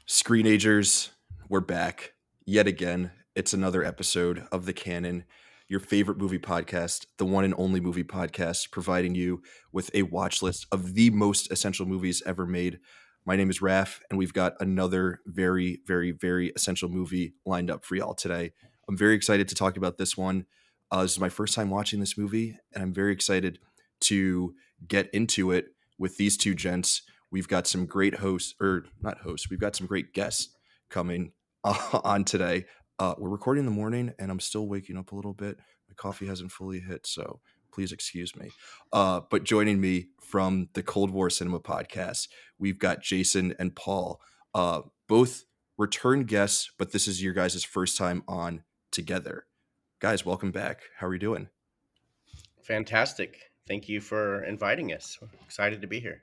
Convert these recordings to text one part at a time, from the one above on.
Screenagers, we're back yet again. It's another episode of the Canon, your favorite movie podcast, the one and only movie podcast, providing you with a watch list of the most essential movies ever made. My name is Raf, and we've got another very, very, very essential movie lined up for y'all today. I'm very excited to talk about this one. This is my first time watching this movie, and I'm very excited to get into it with these two gents. We've got some great hosts, or not hosts, we've got some great guests coming on today. We're recording in the morning, and I'm still waking up a little bit. My coffee hasn't fully hit, so please excuse me. But joining me from the Cold War Cinema podcast, we've got Jason and Paul, both return guests, but this is your guys' first time on together. Guys, welcome back. How are you doing? Fantastic. Thank you for inviting us. We're excited to be here.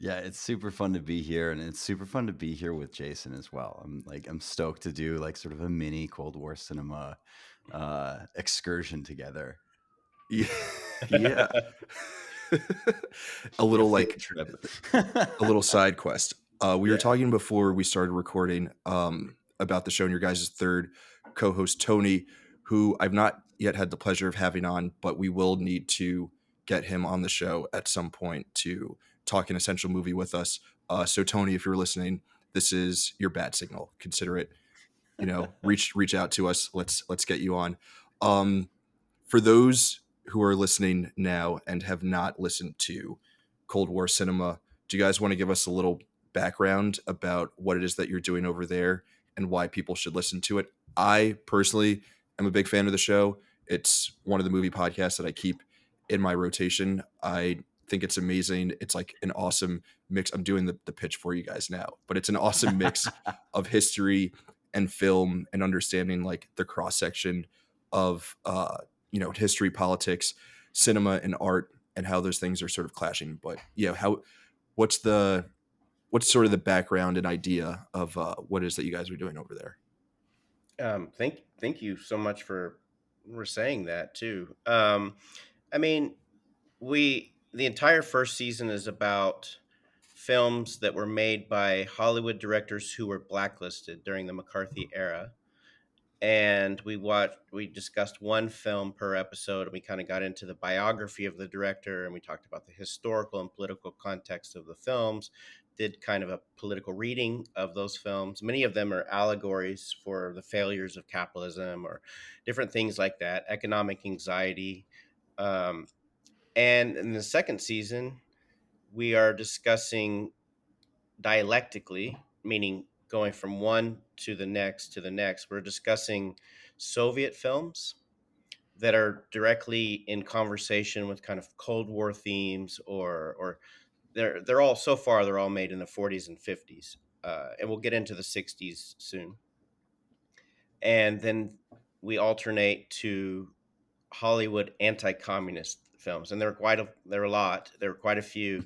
Yeah, it's super fun to be here, and it's super fun to be here with Jason as well. I'm stoked to do like sort of a mini Cold War cinema excursion together. Yeah. Yeah. A little like trip. a little side quest. We were Yeah. talking before we started recording about the show, and your guys' third co-host Tony, who I've not yet had the pleasure of having on, but we will need to get him on the show at some point to talk an essential movie with us. So Tony, if you're listening, this is your bat signal. Consider it. Reach out to us. Let's get you on. For those who are listening now and have not listened to Cold War Cinema, do you guys want to give us a little background about what it is that you're doing over there and why people should listen to it? I personally am a big fan of the show. It's one of the movie podcasts that I keep in my rotation. I think it's amazing. It's like an awesome mix. I'm doing the pitch for you guys now, but it's an awesome mix of history and film and understanding like the cross section of history, politics, cinema, and art, and how those things are sort of clashing. But what's sort of the background and idea of what it is that you guys are doing over there? Thank you so much for saying that too. I mean, the entire first season is about films that were made by Hollywood directors who were blacklisted during the McCarthy era. And we discussed one film per episode, and we kind of got into the biography of the director, and we talked about the historical and political context of the films, did kind of a political reading of those films. Many of them are allegories for the failures of capitalism or different things like that, economic anxiety. And in the second season, we are discussing dialectically, meaning going from one to the next to the next. We're discussing Soviet films that are directly in conversation with kind of Cold War themes, or they're all, so far they're all made in the 40s and 50s, and we'll get into the 60s soon. And then we alternate to Hollywood anti-communist films, and there were a lot. There were quite a few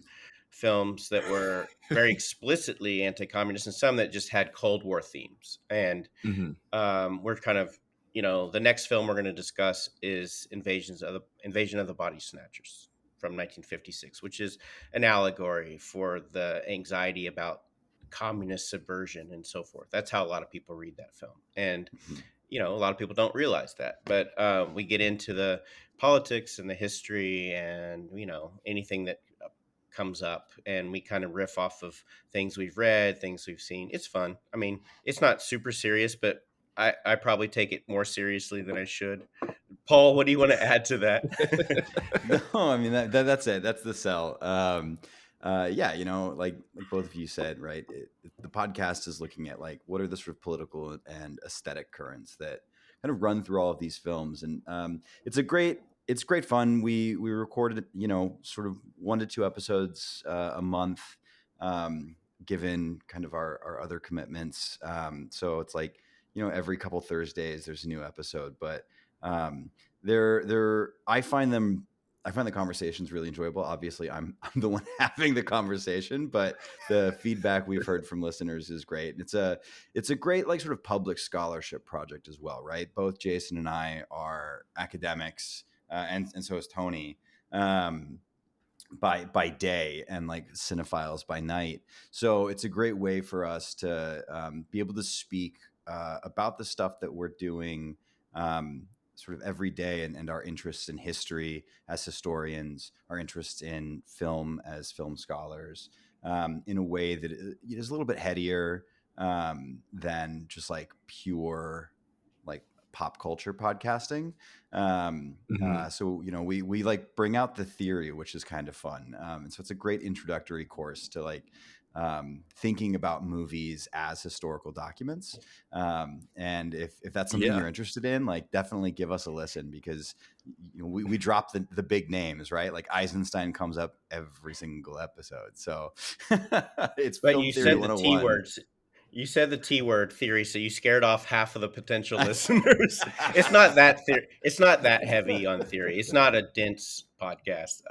films that were very explicitly anti-communist, and some that just had Cold War themes. And we're kind of, the next film we're going to discuss is Invasion of the Body Snatchers from 1956, which is an allegory for the anxiety about communist subversion and so forth. That's how a lot of people read that film. And a lot of people don't realize that, but we get into the politics and the history and anything that comes up, and we kind of riff off of things we've read, things we've seen. It's fun. I mean, it's not super serious, but I probably take it more seriously than I should. Paul, what do you want to add to that? No, I mean that's it. That's the sell. Yeah, like both of you said, right? The podcast is looking at like what are the sort of political and aesthetic currents that kind of run through all of these films, and it's great fun. We recorded sort of 1 to 2 episodes a month, given kind of our other commitments. So it's like every couple Thursdays there's a new episode, but I find the conversations really enjoyable. Obviously, I'm the one having the conversation, but the feedback we've heard from listeners is great. It's a great like sort of public scholarship project as well, right? Both Jason and I are academics, and so is Tony. by day and like cinephiles by night. So it's a great way for us to be able to speak about the stuff that we're doing sort of every day, and our interests in history as historians, our interests in film as film scholars, in a way that is a little bit headier than just like pure like pop culture podcasting. Mhm. So we like bring out the theory, which is kind of fun, and so it's a great introductory course to like thinking about movies as historical documents. And if that's something Yeah. you're interested in, like definitely give us a listen, because we drop the big names, right? Like Eisenstein comes up every single episode. So it's But film you theory said the T 101. words. You said the T word theory, so you scared off half of the potential listeners. It's not that it's not that heavy on theory. It's not a dense podcast.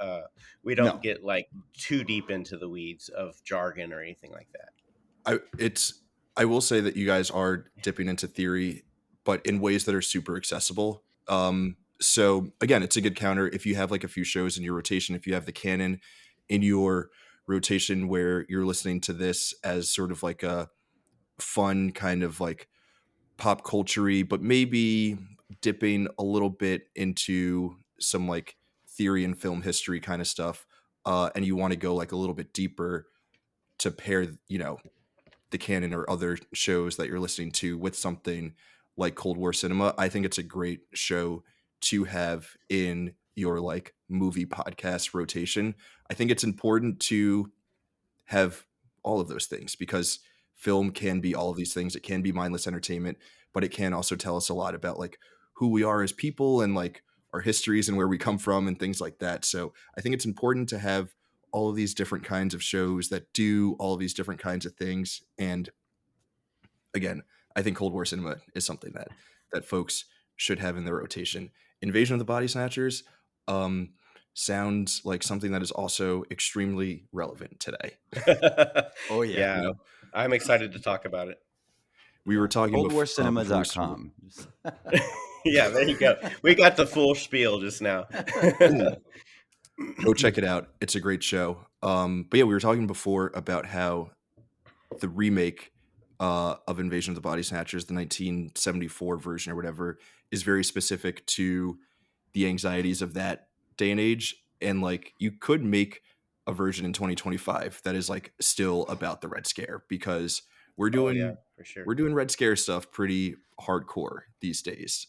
We don't No. get like too deep into the weeds of jargon or anything like that. I will say that you guys are dipping into theory, but in ways that are super accessible. So again, it's a good counter if you have like a few shows in your rotation. If you have the Canon in your rotation where you're listening to this as sort of like a fun kind of like pop culture-y, but maybe dipping a little bit into some like theory and film history kind of stuff, and you want to go like a little bit deeper to pair, the Canon or other shows that you're listening to with something like Cold War cinema, I think it's a great show to have in your like movie podcast rotation. I think it's important to have all of those things because film can be all of these things. It can be mindless entertainment, but it can also tell us a lot about like who we are as people and like our histories and where we come from and things like that. So I think it's important to have all of these different kinds of shows that do all of these different kinds of things. And again, I think Cold War cinema is something that folks should have in their rotation. Invasion of the Body Snatchers um, sounds like something that is also extremely relevant today. Oh yeah. Yeah, I'm excited to talk about it. We were talking before we started. Coldwarcinema.com. Yeah, there you go. We got the full spiel just now. Yeah, go check it out. It's a great show. But yeah, we were talking before about how the remake of Invasion of the Body Snatchers, the 1974 version or whatever, is very specific to the anxieties of that day and age. And like, you could make a version in 2025 that is like still about the Red Scare because we're Oh yeah, doing for sure. we're doing Red Scare stuff pretty hardcore these days.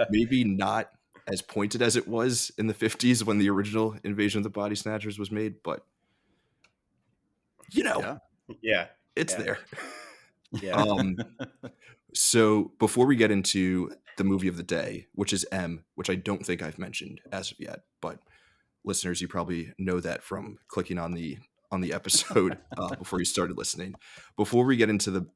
Maybe not as pointed as it was in the 50s when the original Invasion of the Body Snatchers was made, but Yeah. Yeah, it's yeah, there. yeah. So before we get into the movie of the day, which is M, which I don't think I've mentioned as of yet, but listeners, you probably know that from clicking on the episode before you started listening. Before we get into the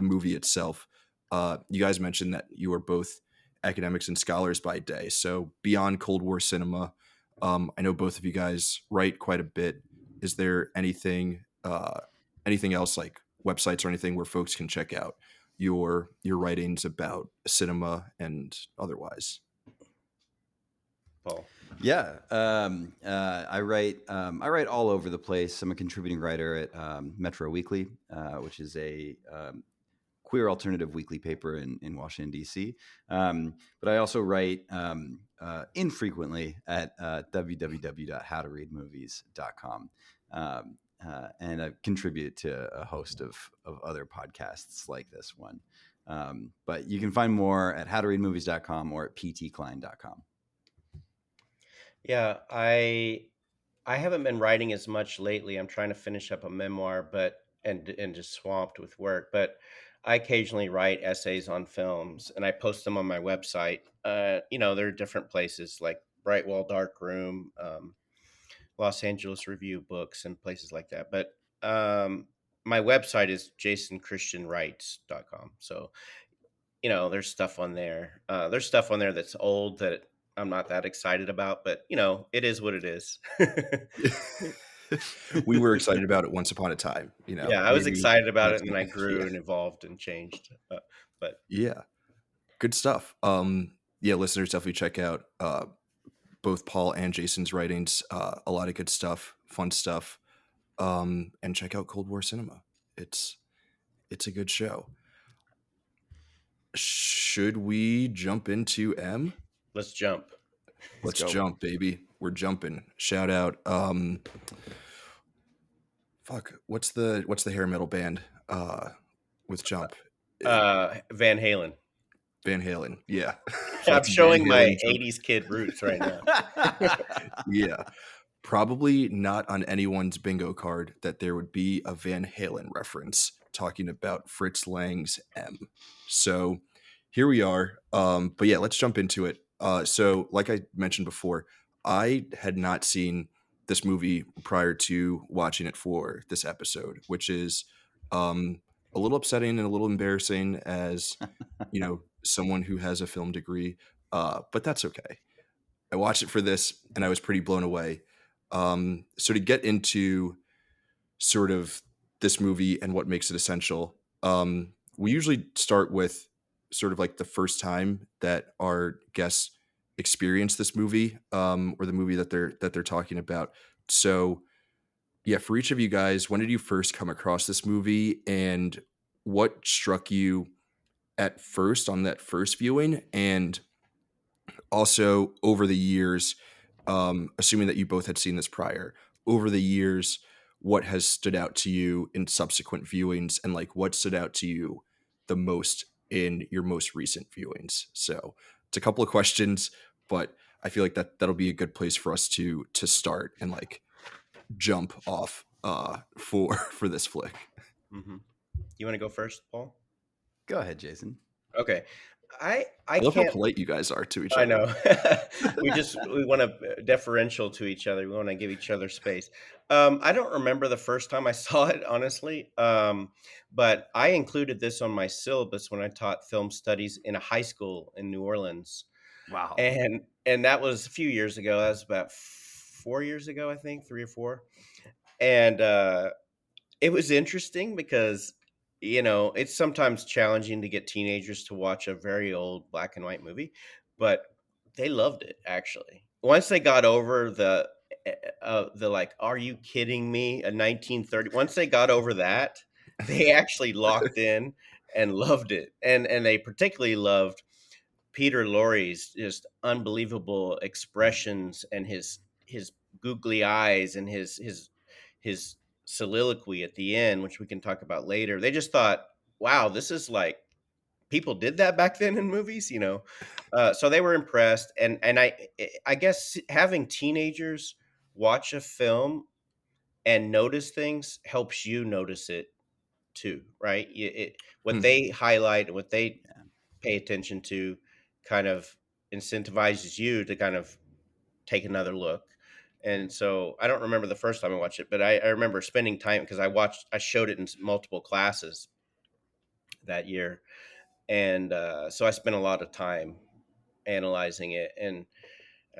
movie itself, you guys mentioned that you are both academics and scholars by day. So beyond Cold War cinema, I know both of you guys write quite a bit. Is there anything else like websites or anything where folks can check out your writings about cinema and otherwise? Paul. Yeah, I write all over the place. I'm a contributing writer at Metro Weekly, which is a queer alternative weekly paper in Washington D.C. But I also write infrequently at www.howtoreadmovies.com. And I contribute to a host of other podcasts like this one. But you can find more at howtoreadmovies.com or at ptklein.com. Yeah, I haven't been writing as much lately. I'm trying to finish up a memoir, but and just swamped with work. But I occasionally write essays on films, and I post them on my website. There are different places like Bright Wall Dark Room, Los Angeles Review Books, and places like that. But my website is jasonchristianwrites.com. So there's stuff on there. There's stuff on there that's old that I'm not that excited about, but it is what it is. We were excited about it once upon a time, Yeah, I was maybe excited about not it, and so then I much. Yeah. grew and evolved and changed. But Yeah. Good stuff. Yeah, listeners, definitely check out both Paul and Jason's writings. A lot of good stuff, fun stuff. And check out Cold War Cinema. It's a good show. Should we jump into M? Let's jump. Let's go. jump, baby. We're jumping. Shout out. Fuck. What's the hair metal band? With Jump. Van Halen. Van Halen. Yeah. I'm Fucking showing Van my Halen, Jump. 80s kid roots right now. Yeah. Probably not on anyone's bingo card that there would be a Van Halen reference talking about Fritz Lang's M. So here we are. But yeah, let's jump into it. So like I mentioned before, I had not seen this movie prior to watching it for this episode, which is a little upsetting and a little embarrassing as, someone who has a film degree. But that's okay. I watched it for this and I was pretty blown away. So to get into sort of this movie and what makes it essential, we usually start with sort of like the first time that our guests experience this movie, or the movie that they're talking about. So yeah, for each of you guys, when did you first come across this movie, and what struck you at first on that first viewing? And also over the years, assuming that you both had seen this prior, over the years, what has stood out to you in subsequent viewings, and like what stood out to you the most in your most recent viewings? So it's a couple of questions, but I feel like that'll be a good place for us to start and like jump off for this flick. Mm-hmm. You want to go first, Paul? Go ahead, Jason. Okay. I love how can't. polite you guys are to each I other. know. we want to deferential to each other. We want to give each other space. I don't remember the first time I saw it, honestly. But I included this on my syllabus when I taught film studies in a high school in New Orleans. Wow. And that was a few years ago. That was about 4 years ago, I think, 3 or 4. And it was interesting because it's sometimes challenging to get teenagers to watch a very old black and white movie, but they loved it actually. Once they got over the like, are you kidding me? A 1930. Once they got over that, they actually locked in and loved it, and they particularly loved Peter Lorre's just unbelievable expressions and his googly eyes and his soliloquy at the end, which we can talk about later. They just thought, wow, this is like people did that back then in movies, so they were impressed. And I guess having teenagers watch a film and notice things helps you notice it too, right? What they highlight and what they pay attention to kind of incentivizes you to kind of take another look. And so I don't remember the first time I watched it, but I remember spending time because I showed it in multiple classes that year. And so I spent a lot of time analyzing it. And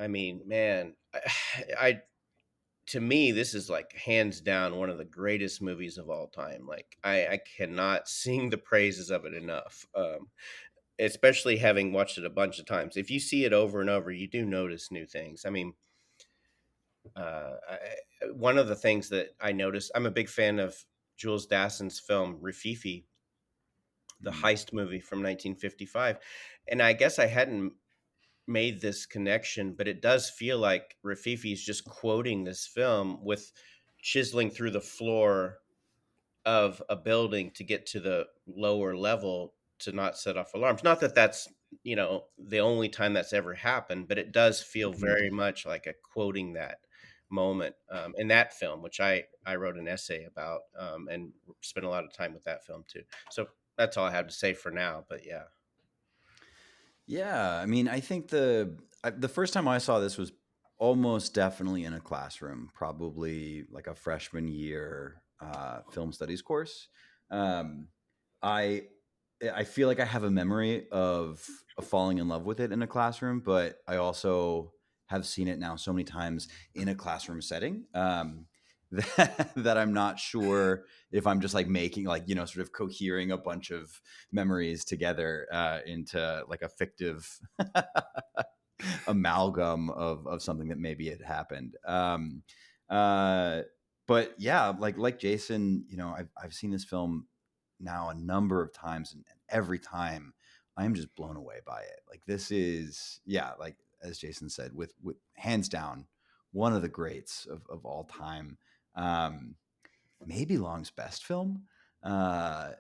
I mean, man, I to me, this is like hands down one of the greatest movies of all time. Like I cannot sing the praises of it enough. Especially having watched it a bunch of times. If you see it over and over, you do notice new things. I mean, one of the things that I noticed, I'm a big fan of Jules Dassin's film Rififi, the heist movie from 1955. And I guess I hadn't made this connection, but it does feel like Rififi is just quoting this film with chiseling through the floor of a building to get to the lower level to not set off alarms. Not that that's, the only time that's ever happened, but it does feel very much like a quoting that moment in that film, which I wrote an essay about and spent a lot of time with that film too. So that's all I have to say for now, but yeah. Yeah, I mean, I think the first time I saw this was almost definitely in a classroom, probably like a freshman year film studies course. I feel like I have a memory of falling in love with it in a classroom, but I also have seen it now so many times in a classroom setting that I'm not sure if I'm just like making like, sort of cohering a bunch of memories together into like a fictive amalgam of something that maybe had happened. But yeah, like Jason, you know, I've seen this film now a number of times, and every time I'm just blown away by it. Like this is, yeah, like as Jason said, with hands down one of the greats of all time. Um, Maybe Long's best film. Uh,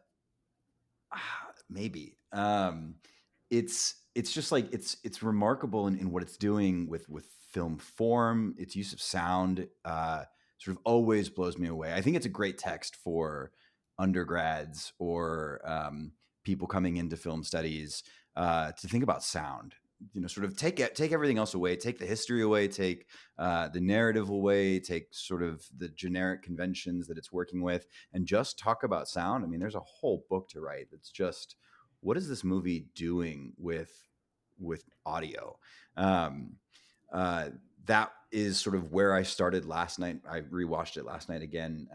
Maybe. It's just like it's remarkable in what it's doing with film form. Its use of sound sort of always blows me away. I think it's a great text for undergrads or people coming into film studies to think about sound. You know, sort of take everything else away, take the history away, take the narrative away, take sort of the generic conventions that it's working with, and just talk about sound. I mean, there's a whole book to write that's just what is this movie doing with audio. Um, uh, that is sort of where I started last night. I rewatched it last night again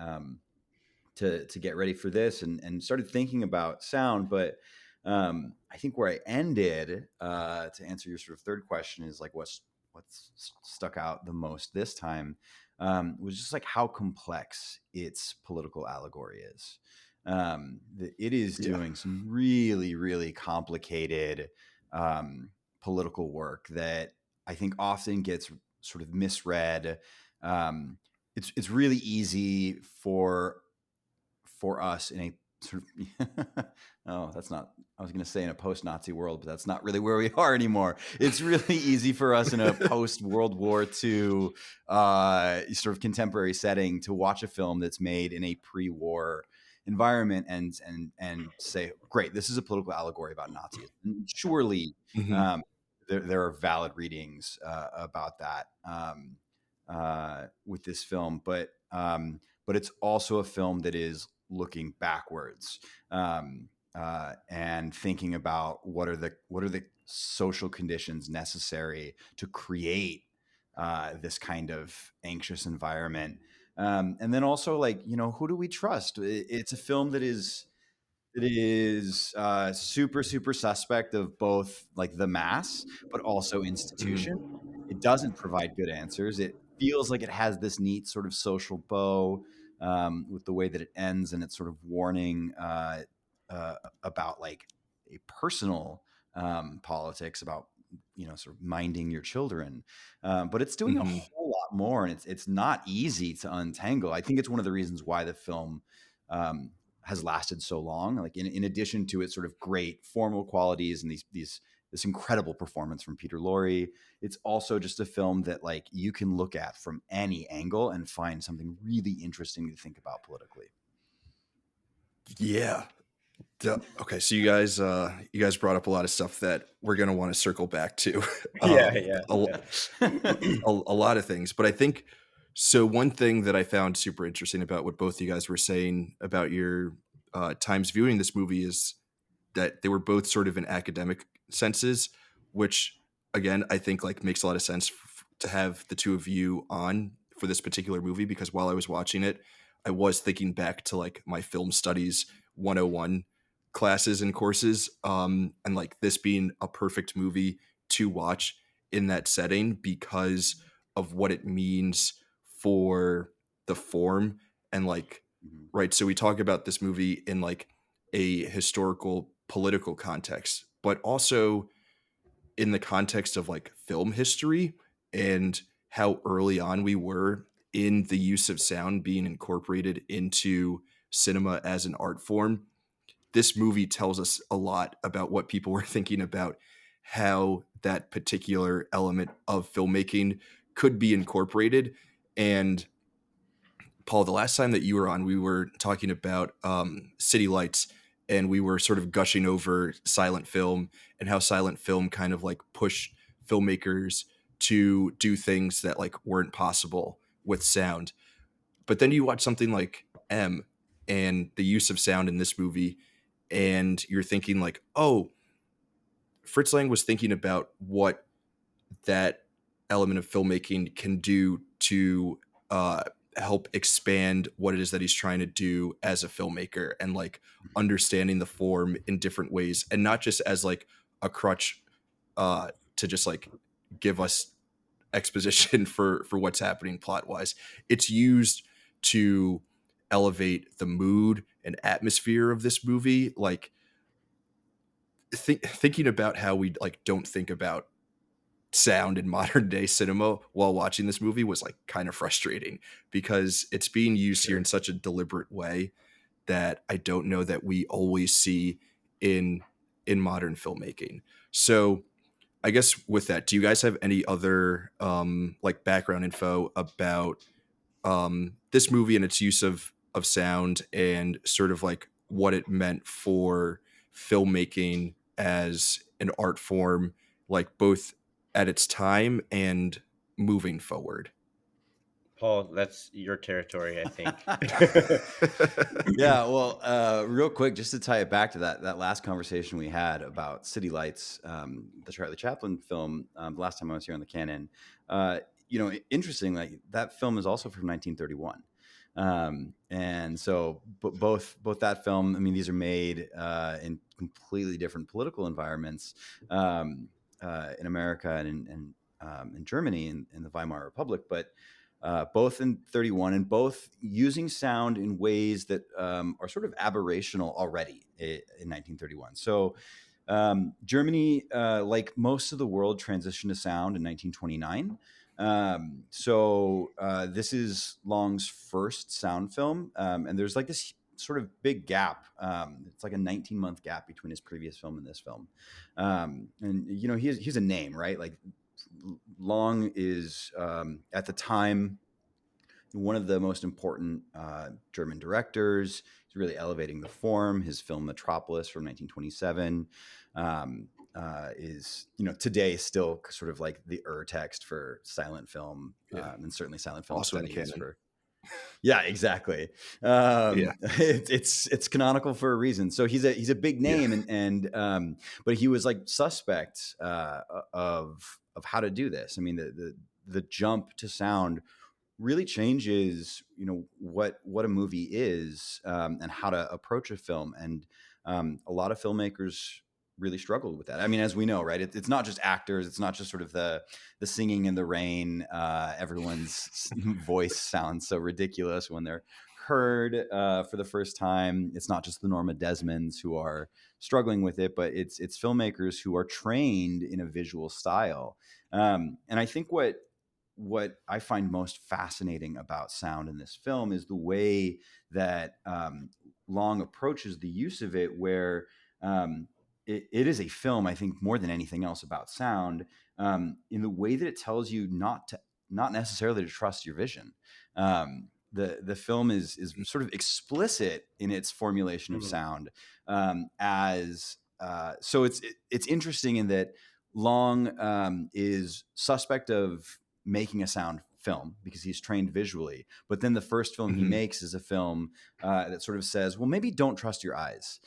to get ready for this, and started thinking about sound. But I think where I ended to answer your sort of third question is like what's stuck out the most this time was just like how complex its political allegory is. It is Yeah. doing some really, really complicated political work that I think often gets sort of misread. It's really easy for us in a sort of oh, that's not, I was going to say in a post-Nazi world, but that's not really where we are anymore. It's really easy for us in a post-World War II sort of contemporary setting to watch a film that's made in a pre-war environment and say, great, this is a political allegory about Nazism. And surely Mhm. there are valid readings about that with this film, but it's also a film that is looking backwards and thinking about what are the social conditions necessary to create this kind of anxious environment, and then also like, you know, who do we trust? It's a film that is super super suspect of both like the mass but also institution. Mhm. It doesn't provide good answers. It feels like it has this neat sort of social bow with the way that it ends, and it's sort of warning about like a personal politics about, you know, sort of minding your children, but it's doing a Mhm. whole lot more, and it's not easy to untangle. I think it's one of the reasons why the film um, has lasted so long. Like in addition to its sort of great formal qualities and this incredible performance from Peter Lorre, it's also just a film that like you can look at from any angle and find something really interesting to think about politically. Yeah. Okay, so you guys brought up a lot of stuff that we're gonna want to circle back to. Yeah, yeah, A, yeah. a lot of things, but I think so. One thing that I found super interesting about what both you guys were saying about your times viewing this movie is that they were both sort of in academic senses, which again I think like makes a lot of sense to have the two of you on for this particular movie, because while I was watching it, I was thinking back to like my film studies 101 classes and courses, and like this being a perfect movie to watch in that setting because of what it means for the form and like, Mhm. right, so we talk about this movie in like a historical political context, but also in the context of like film history and how early on we were in the use of sound being incorporated into cinema as an art form. This movie tells us a lot about what people were thinking about how that particular element of filmmaking could be incorporated. And Paul, the last time that you were on, we were talking about City Lights, and we were sort of gushing over silent film and how silent film kind of like pushed filmmakers to do things that like weren't possible with sound. But then you watch something like M and the use of sound in this movie, and you're thinking like, oh, Fritz Lang was thinking about what that element of filmmaking can do to uh, help expand what it is that he's trying to do as a filmmaker, and like understanding the form in different ways, and not just as like a crutch to just like give us exposition for what's happening plot wise. It's used to elevate the mood and atmosphere of this movie. Like thinking about how we like don't think about sound in modern day cinema while watching this movie was like kind of frustrating, because it's being used here Sure. in such a deliberate way that I don't know that we always see in modern filmmaking. So I guess with that, do you guys have any other like background info about this movie and its use of sound, and sort of like what it meant for filmmaking as an art form, like both at its time and moving forward? Paul, that's your territory, I think. Yeah, well, real quick, just to tie it back to that last conversation we had about City Lights, the Charlie Chaplin film, the last time I was here on the Canon. Uh, interesting, like that film is also from 1931. And so both that film, I mean, these are made in completely different political environments, in America and in Germany, in the Weimar Republic, but both in 31, and both using sound in ways that are sort of aberrational already in 1931. So Germany, like most of the world, transitioned to sound in 1929. This is Long's first sound film, and there's like this sort of big gap. It's like a 19-month gap between his previous film and this film. And he's a name, right? Like Long is at the time one of the most important German directors. He's really elevating the form. His film Metropolis from 1927 is, today still sort of like the text for silent film, Yeah. and certainly silent film Also in the studies canon. for. Yeah, exactly. Yeah. It's canonical for a reason. So he's a big Yeah. name, and but he was like suspect of how to do this. I mean, the jump to sound really changes, what a movie is, and how to approach a film. And a lot of filmmakers really struggled with that. I mean, as we know, right? It's not just actors. It's not just sort of the singing in the rain. Everyone's voice sounds so ridiculous when they're heard for the first time. It's not just the Norma Desmonds who are struggling with it, but it's filmmakers who are trained in a visual style. And I think what I find most fascinating about sound in this film is the way that Long approaches the use of it, where it is a film, I think, more than anything else about sound, in the way that it tells you not necessarily to trust your vision. The film is sort of explicit in its formulation of Mhm. sound, as so it's interesting in that Long is suspect of making a sound film because he's trained visually. But then the first film he Mhm. makes is a film that sort of says, well, maybe don't trust your eyes.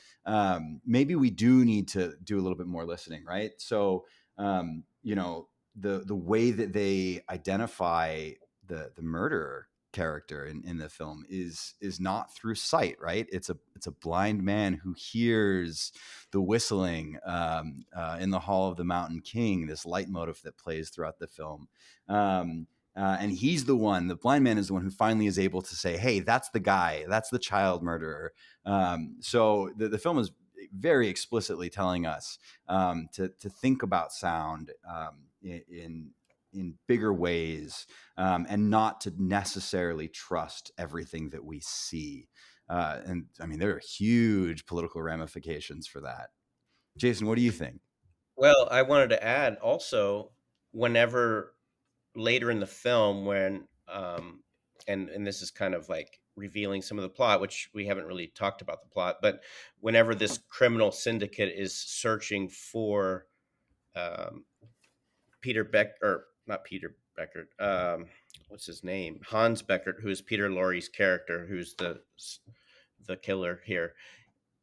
Maybe we do need to do a little bit more listening, right? So, the way that they identify the murderer character in the film is not through sight, right? It's a blind man who hears the whistling in the Hall of the Mountain King, this leitmotif that plays throughout the film. And he's the blind man is the one who finally is able to say, hey, that's the guy, that's the child murderer. So the film is very explicitly telling us to think about sound in bigger ways, and not to necessarily trust everything that we see. And I mean, there are huge political ramifications for that. Jason, what do you think? Well, I wanted to add also, whenever later in the film, when and this is kind of like revealing some of the plot, which we haven't really talked about the plot, but whenever this criminal syndicate is searching for um, Peter Beck, or not Peter Beckert, what's his name? Hans Beckert, who is Peter Lorre's character, who's the killer here.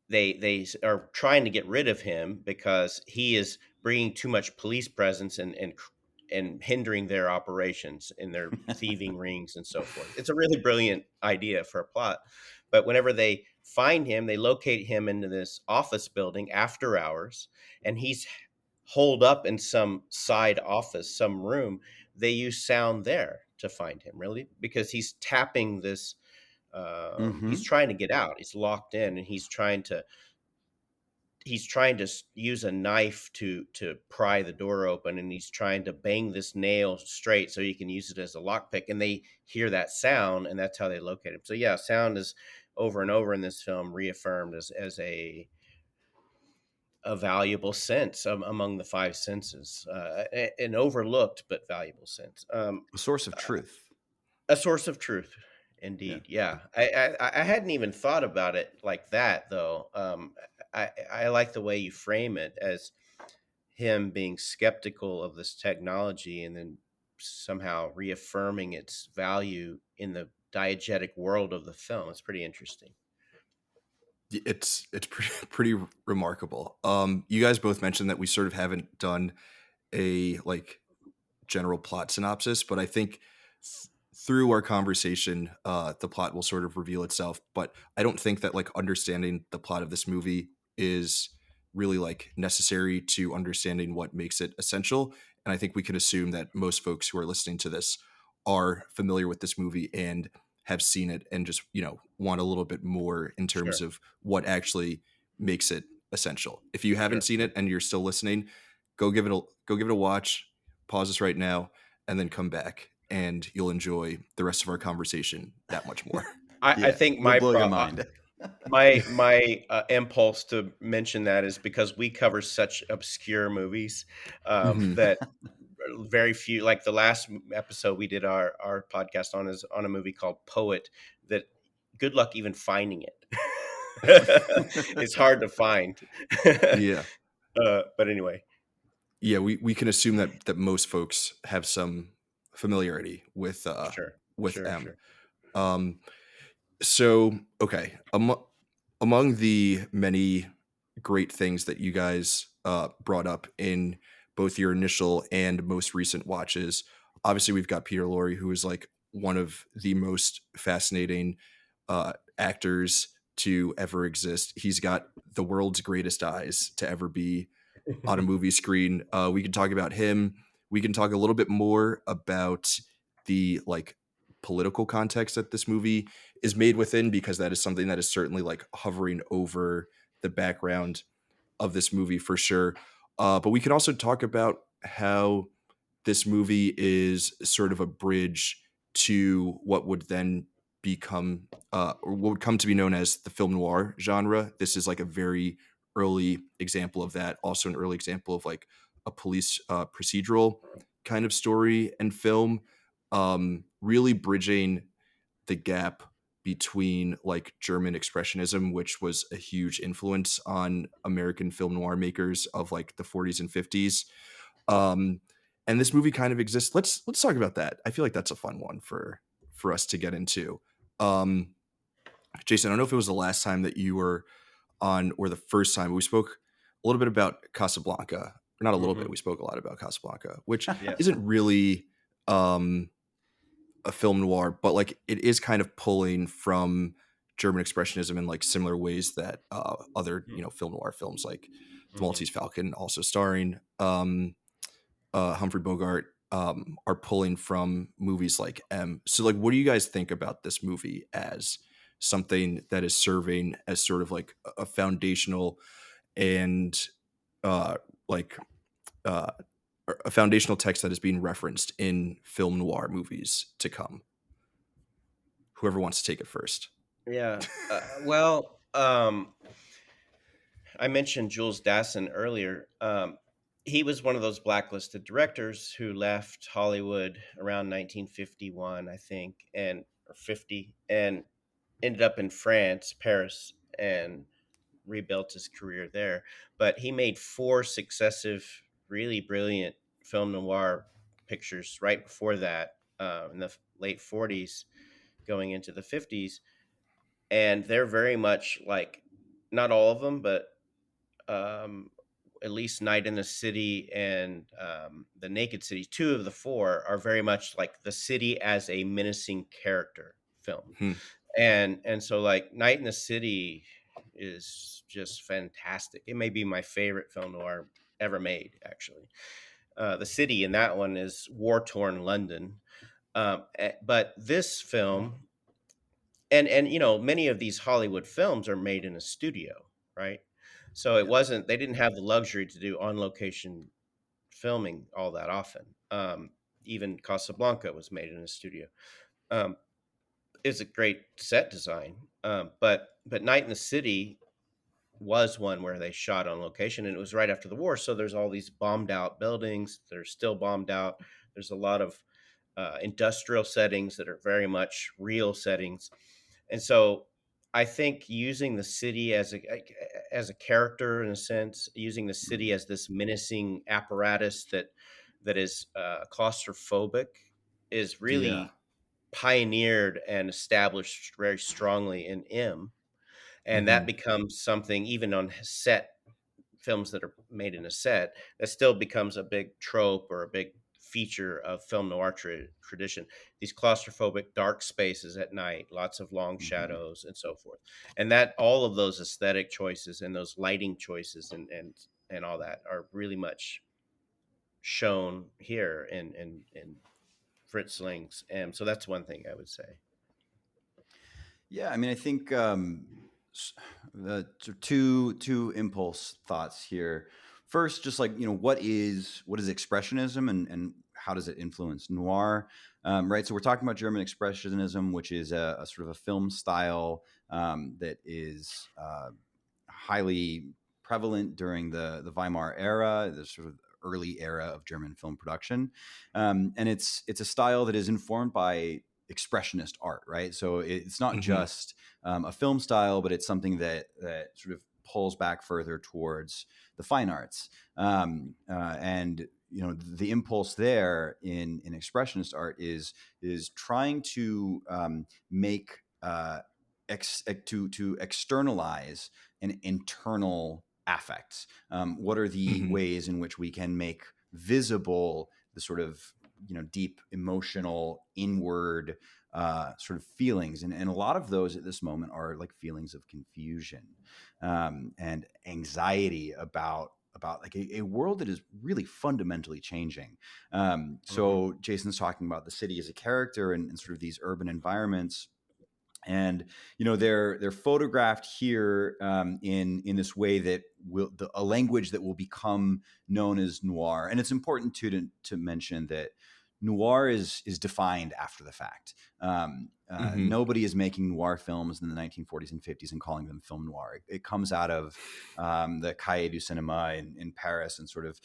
They are trying to get rid of him because he is bringing too much police presence and hindering their operations in their thieving rings and so forth. It's a really brilliant idea for a plot. But whenever they find him, they locate him into this office building after hours, and he's holed up in some side office, some room, they use sound there to find him, really, because he's tapping this. He's Mm-hmm. trying to get out. He's locked in, and he's trying to use a knife to pry the door open, and he's trying to bang this nail straight so he can use it as a lockpick. And they hear that sound, and that's how they locate him. So yeah, sound is over and over in this film reaffirmed as a valuable sense among the five senses, an overlooked but valuable sense, A source of truth. a source of truth. Yeah. Indeed, yeah. I hadn't even thought about it like that, though. I like the way you frame it as him being skeptical of this technology and then somehow reaffirming its value in the diegetic world of the film. It's pretty interesting. It's pretty remarkable. You guys both mentioned that we sort of haven't done a like general plot synopsis, but I think through our conversation, the plot will sort of reveal itself. But I don't think that like understanding the plot of this movie is really like necessary to understanding what makes it essential. And I think we can assume that most folks who are listening to this are familiar with this movie and have seen it and just, want a little bit more in terms Sure, of what actually makes it essential. If you haven't sure. seen it and you're still listening, go give it a watch, pause this right now, and then come back and you'll enjoy the rest of our conversation that much more. I Yeah. think It'll blow your mind. my impulse to mention that is because we cover such obscure movies, Mhm. that very few, like the last episode we did our podcast on is on a movie called Poet, that good luck even finding it. It's hard to find. Yeah. But anyway, Yeah, we can assume that most folks have some familiarity with sure, with sure, M. sure. Um so okay, among the many great things that you guys brought up in both your initial and most recent watches, obviously we've got Peter Lorre, who is like one of the most fascinating actors to ever exist. He's got the world's greatest eyes to ever be on a movie screen. We can talk about him. We can talk a little bit more about the like political context that this movie is made within, because that is something that is certainly like hovering over the background of this movie for sure. But we can also talk about how this movie is sort of a bridge to what would then become or what would come to be known as the film noir genre. This is like a very early example of that. Also, an early example of like a police procedural kind of story and film, really bridging the gap between like German expressionism, which was a huge influence on American film noir makers of like the 40s and 50s. Um, and this movie kind of exists. Let's talk about that. I feel like that's a fun one for us to get into. Um, Jason, I don't know if it was the last time that you were on or the first time, but we spoke a little bit about Casablanca. Or not a little bit. Hmm. We spoke a lot about Casablanca, which Yes. isn't really um, a film noir, but like it is kind of pulling from German expressionism in like similar ways that other film noir films like The Hmm. Maltese Falcon, also starring Humphrey Bogart, are pulling from movies like M. So like, what do you guys think about this movie as something that is serving as sort of like a foundational and uh, like uh, a foundational text that is being referenced in film noir movies to come? Whoever wants to take it first. Yeah. I mentioned Jules Dassin earlier. He was one of those blacklisted directors who left Hollywood around 1951, I think, and or 50, and ended up in France, Paris, and rebuilt his career there. But he made four successive, really brilliant film noir pictures right before that, in the late 40s, going into the 50s, and they're very much like, not all of them, but um, at least Night in the City and The Naked City, two of the four are very much like the city as a menacing character film. Hmm. And so like Night in the City is just fantastic. It may be my favorite film noir ever made. Actually, the city in that one is war-torn London, but this film, and many of these Hollywood films are made in a studio, right? So it Yep. wasn't they didn't have the luxury to do on location filming all that often. Even Casablanca was made in a studio. Um, it's a great set design, but Night in the City was one where they shot on location, and it was right after the war. So there's all these bombed out buildings. They're still bombed out. There's a lot of industrial settings that are very much real settings, and so I think using the city as a character in a sense, using the city Mhm. as this menacing apparatus that is claustrophobic is Yeah. really pioneered and established very strongly in M, and that Mhm. becomes something even on set films that are made in a set, that still becomes a big trope or a big feature of film noir tradition. These claustrophobic dark spaces at night, lots of long Mhm. shadows, and so forth. And that all of those aesthetic choices and those lighting choices and all that are really much shown here in Fritz Lang's M. So that's one thing I would say. Yeah, I mean, I think s- the two impulse thoughts here. First, just like what is expressionism and how does it influence noir? Right. So we're talking about German expressionism, which is a sort of a film style that is highly prevalent during the Weimar era, the sort of early era of German film production, and it's a style that is informed by expressionist art, right? So it's not Mhm. just a film style, but it's something that sort of pulls back further towards the fine arts, and the impulse there in expressionist art is trying to make to externalize an internal affect. What are the Mhm. ways in which we can make visible the sort of deep emotional inward sort of feelings, and a lot of those at this moment are like feelings of confusion and anxiety about like a world that is really fundamentally changing. Hmm. So Jason's talking about the city as a character and sort of these urban environments, and they're photographed here in this way that a language that will become known as noir. And it's important to mention that noir is defined after the fact. Mhm. Nobody is making noir films in the 1940s and 50s and calling them film noir. It comes out of the Cahiers du Cinéma in Paris, and sort of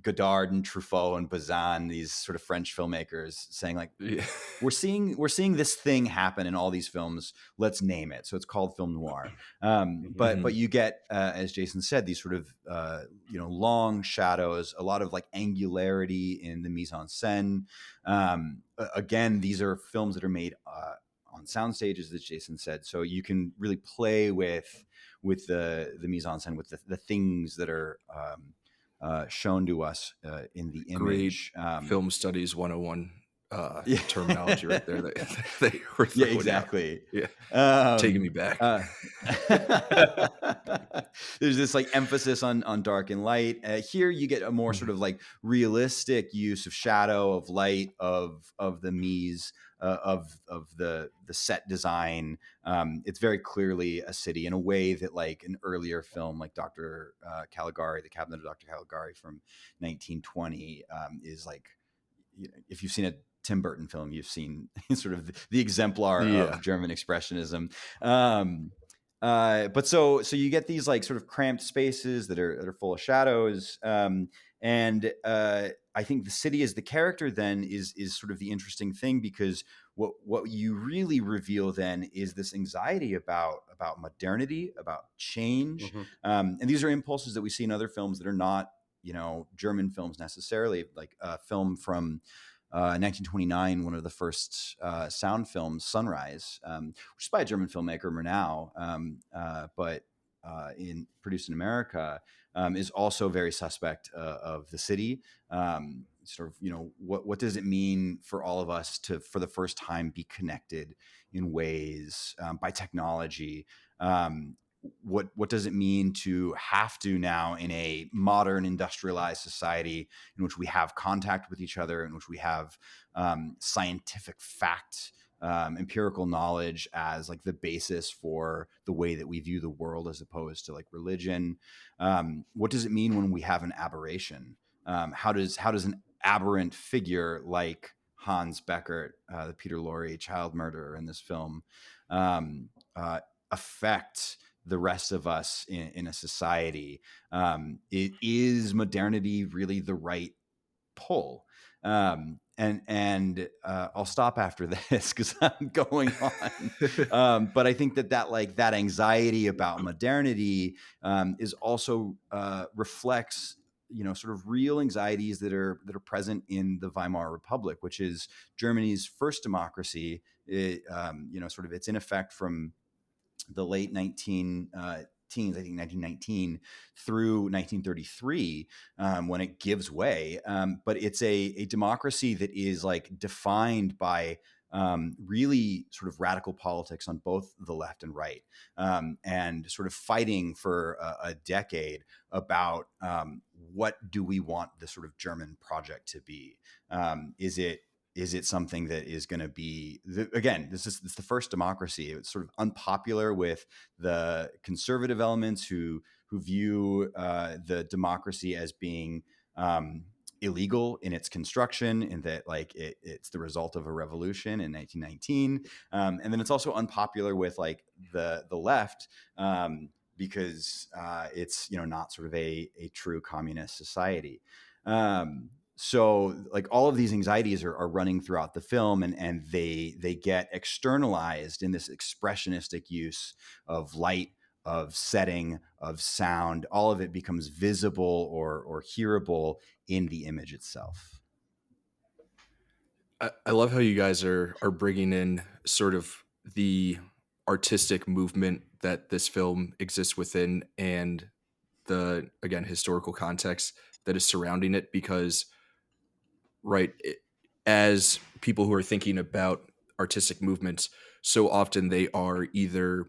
Godard and Truffaut and Bazin, these sort of French filmmakers, saying like, Yeah. we're seeing this thing happen in all these films. Let's name it. So it's called film noir. Hmm. But Mhm. you get, as Jason said, these sort of long shadows, a lot of like angularity in the mise en scène. Again, these are films that are made on sound stages, as Jason said, so you can really play with the mise en scène, with the things that are shown to us in the Great image. film studies 101 Yeah. terminology right there that they were Yeah, throwing out. exactly. Yeah. Taking me Um, back. uh, there's this like emphasis on dark and light. Here, you get a more sort Mhm. of like realistic use of shadow, of light, of the mise, of the set design. It's very clearly a city in a way that like an earlier film like Dr. Caligari, The Cabinet of Dr. Caligari from 1920, is like, if you've seen a Tim Burton film, you've seen sort of the exemplar Yeah. of German expressionism. But so you get these like sort of cramped spaces that are full of shadows, and I think the city as the character then is sort of the interesting thing, because what you really reveal then is this anxiety about modernity, about change, Hmm. and these are impulses that we see in other films that are not German films necessarily, like a film from 1929, one of the first sound films, Sunrise, which is by a German filmmaker, Murnau, but produced in America, is also very suspect of the city. Sort of, what does it mean for all of us to, for the first time, be connected in ways by technology? what does it mean to have to now, in a modern industrialized society in which we have contact with each other, in which we have scientific fact, empirical knowledge as like the basis for the way that we view the world as opposed to like religion. What does it mean when we have an aberration? How does an aberrant figure like Hans Beckert, the Peter Lorre child murderer in this film, um, affect the rest of us in a society? Is modernity really the right pull? And I'll stop after this because I'm going on. But I think that like that anxiety about modernity is also reflects, sort of real anxieties that are present in the Weimar Republic, which is Germany's first democracy. Sort of it's in effect from the late 19 teens, I think 1919 through 1933, when it gives way. But it's a democracy that is like defined by really sort of radical politics on both the left and right, and sort of fighting for a decade about what do we want the sort of German project to be? Is it something that is going to be, again, this is the first democracy. It's sort of unpopular with the conservative elements who view the democracy as being illegal in its construction, and that like it's the result of a revolution in 1919. And then it's also unpopular with like the left, because it's not sort of a true communist society. So like all of these anxieties are running throughout the film, and they get externalized in this expressionistic use of light, of setting, of sound. All of it becomes visible or hearable in the image itself. I love how you guys are bringing in sort of the artistic movement that this film exists within, and the, again, historical context that is surrounding it, because right as people who are thinking about artistic movements, so often they are either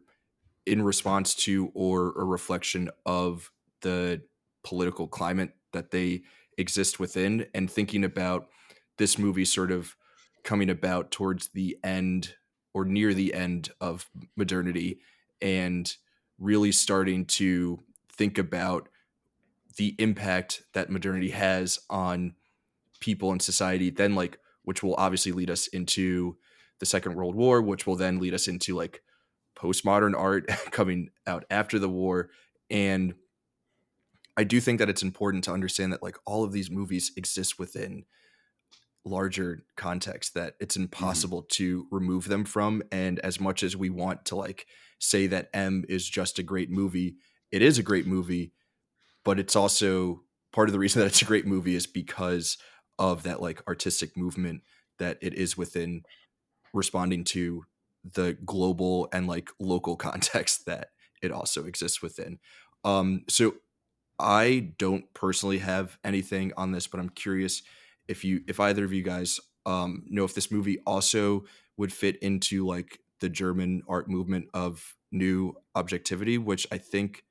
in response to or a reflection of the political climate that they exist within. And thinking about this movie sort of coming about towards the end or near the end of modernity, and really starting to think about the impact that modernity has on people and society, then like, which will obviously lead us into the Second World War, which will then lead us into like postmodern art coming out after the war. And I do think that it's important to understand that like all of these movies exist within larger context that it's impossible to remove them from. And as much as we want to like say that M is just a great movie, it is a great movie, but it's also part of the reason that it's a great movie is because of that like artistic movement that it is within, responding to the global and like local context that it also exists within. So I don't personally have anything on this, but I'm curious if either of you guys know if this movie also would fit into like the German art movement of new objectivity, which I think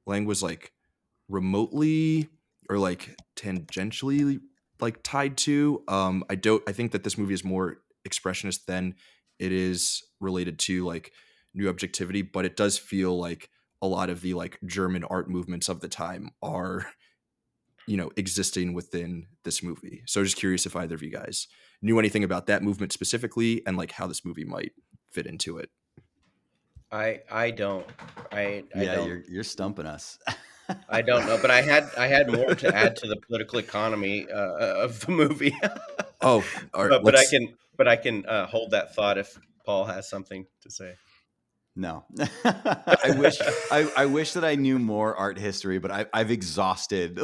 Lang was like remotely or like tangentially like tied to. I think that this movie is more expressionist than it is related to like new objectivity, but it does feel like a lot of the like German art movements of the time are, existing within this movie. So just curious if either of you guys knew anything about that movement specifically and like how this movie might fit into it. I don't. I Yeah, don't. you're stumping us. I don't know, but I had more to add to the political economy of the movie. Oh, all right. But I can hold that thought if Paul has something to say. No, I wish that I knew more art history, but I've exhausted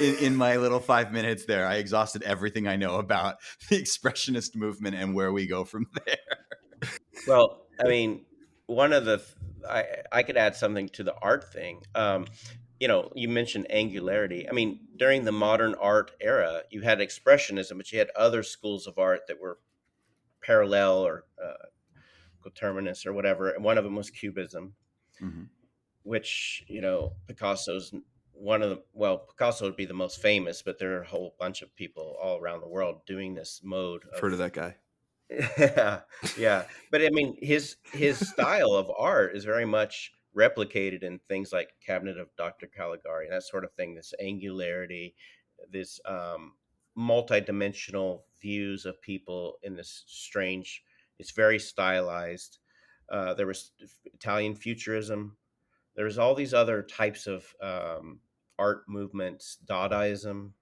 in my little 5 minutes there. I exhausted everything I know about the expressionist movement and where we go from there. Well, I mean, one of the I could add something to the art thing. You mentioned angularity. I mean, during the modern art era, you had expressionism, but you had other schools of art that were parallel or coterminous or whatever. And one of them was cubism. Mhm. which, Picasso's one of the, well, Picasso would be the most famous, but there are a whole bunch of people all around the world doing this mode I've heard of of. that guy. Yeah, yeah. But I mean, his style of art is very much replicated in things like Cabinet of Dr. Caligari, that sort of thing. This angularity, this multi-dimensional views of people in this strange. It's very stylized. There was Italian futurism. There's all these other types of art movements, Dadaism,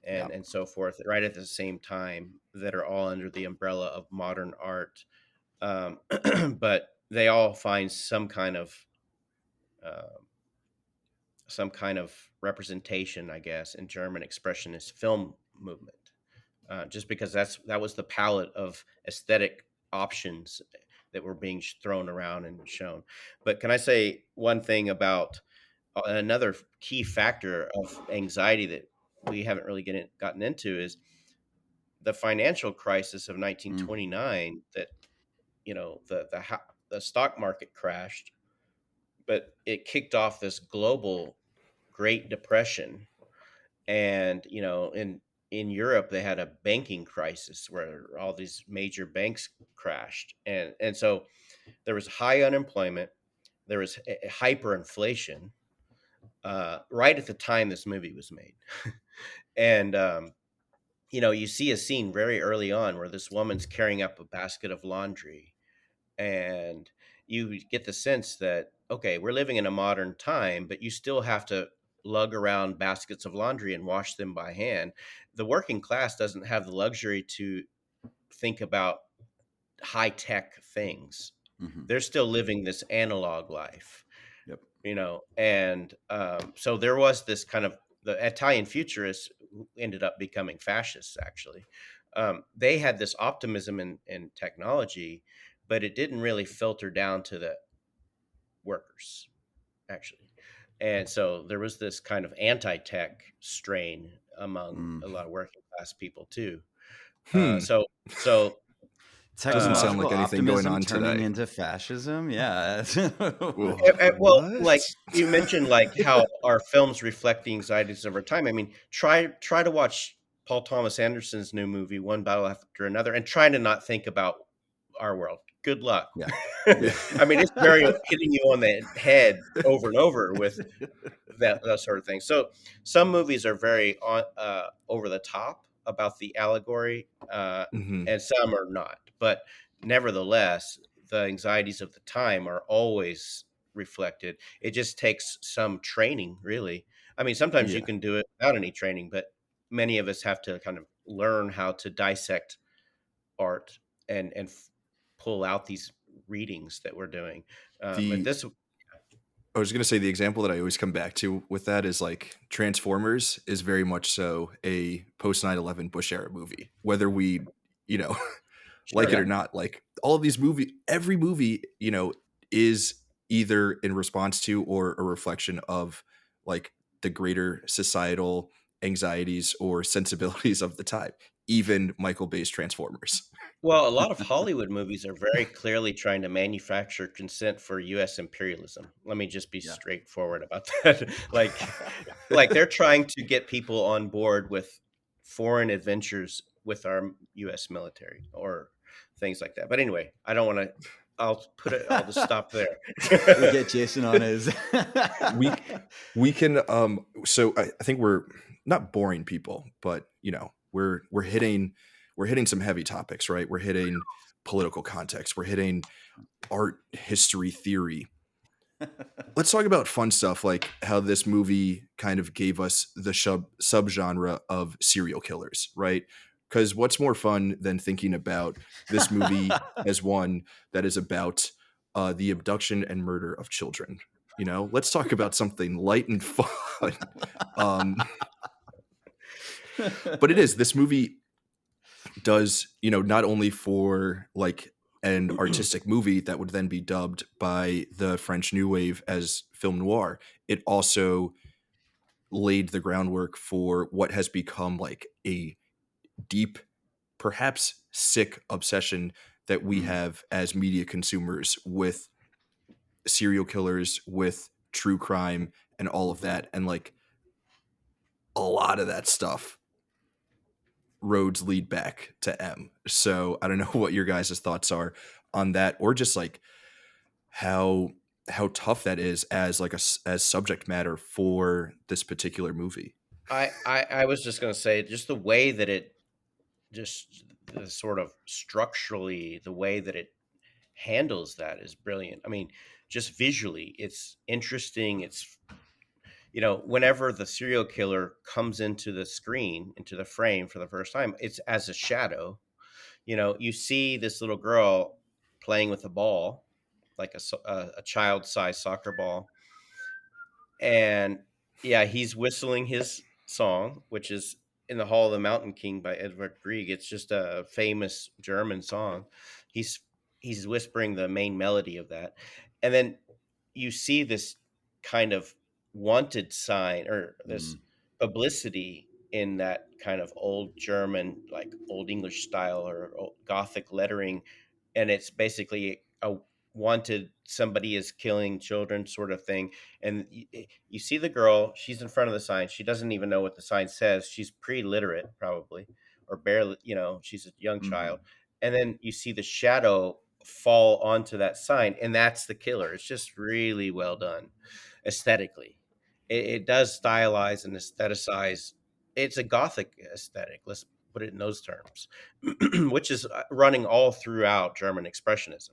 Yeah. and so forth, right at the same time, that are all under the umbrella of modern art. Um, but they all find uh, some kind of representation, I guess, in German expressionist film movement. Just because that was the palette of aesthetic options that were being thrown around and shown. But can I say one thing about another key factor of anxiety that we haven't really gotten into is the financial crisis of Mm. 1929, that the stock market crashed, but it kicked off this global Great Depression. And in Europe they had a banking crisis where all these major banks crashed, and so there was high unemployment, there was hyperinflation, right at the time this movie was made. And you see a scene very early on where this woman's carrying up a basket of laundry, and you get the sense that, okay, we're living in a modern time, but you still have to lug around baskets of laundry and wash them by hand. The working class doesn't have the luxury to think about high tech things. Mhm. They're still living this analog life, Yep. and so there was this kind of, the Italian futurists who ended up becoming fascists, actually. They had this optimism in technology, but it didn't really filter down to the workers, actually. And so there was this kind of anti-tech strain among Mm. a lot of working class people too. Uh, Hmm. so so Doesn't uh, sound Technological like anything going optimism on turning today. into fascism. Yeah. Whoa, well, what? like you mentioned, like how our films reflect the anxieties of our time. I mean, try to watch Paul Thomas Anderson's new movie, One Battle After Another, and try to not think about our world. Good luck. Yeah. Yeah. I mean, it's very hitting you on the head over and over with that sort of thing. So some movies are very over the top about the allegory, Hmm. and some are not. But nevertheless, the anxieties of the time are always reflected. It just takes some training, really. I mean, sometimes you Yeah. can do it without any training, but many of us have to kind of learn how to dissect art and pull out these readings that we're doing. But The this, I was gonna say the example that I always come back to with that is like Transformers is very much so a post 9/11 Bush era movie. Whether we, you know, like it sure. or Yeah. not, like all of these every movie, is either in response to or a reflection of like the greater societal anxieties or sensibilities of the time. Even Michael Bay's Transformers. Well, a lot of Hollywood movies are very clearly trying to manufacture consent for U.S. imperialism. Let me just be Yeah. straightforward about that. Like they're trying to get people on board with foreign adventures with our U.S. military or things like that. But anyway, I don't want to. I'll put it. I'll just stop We'll there. get Jason on his. we we can so I think we're not boring people, but we're hitting some heavy topics, right? We're hitting political context, we're hitting art history theory. Let's talk about fun stuff like how this movie kind of gave us the subgenre of serial killers, right? Because what's more fun than thinking about this movie as one that is about the abduction and murder of children? Let's talk about something light and fun. um, but it is, this movie does, not only for like an artistic movie that would then be dubbed by the French New Wave as film noir, it also laid the groundwork for what has become like a deep, perhaps sick obsession that we Mm. have as media consumers with serial killers with true crime and all of that, and like a lot of that stuff roads lead back to M. So I don't know what your guys' thoughts are on that, or just like how tough that is as like as subject matter for this particular movie. I was just going to say, just the way that it, just the sort of structurally, the way that it handles that is brilliant. I mean, just visually, it's interesting. It's, whenever the serial killer comes into the screen, into the frame for the first time, it's as a shadow. You see this little girl playing with a ball, like a child-sized soccer ball, and yeah, he's whistling his song, which is "In the Hall of the Mountain King" by Edvard Grieg. It's just a famous German song. He's he's whispering the main melody of that, and then you see this kind of wanted sign, or this Mm, publicity in that kind of old German, like old English style or old Gothic lettering, and it's basically a wanted, somebody is killing children sort of thing. And you see the girl, she's in front of the sign, she doesn't even know what the sign says, she's pre-literate probably, or barely, she's a young child. mhm, And then you see the shadow fall onto that sign, and that's the killer. It's just really well done aesthetically. It does stylize and aestheticize. It's a Gothic aesthetic, let's put it in those terms, which is running all throughout German expressionism.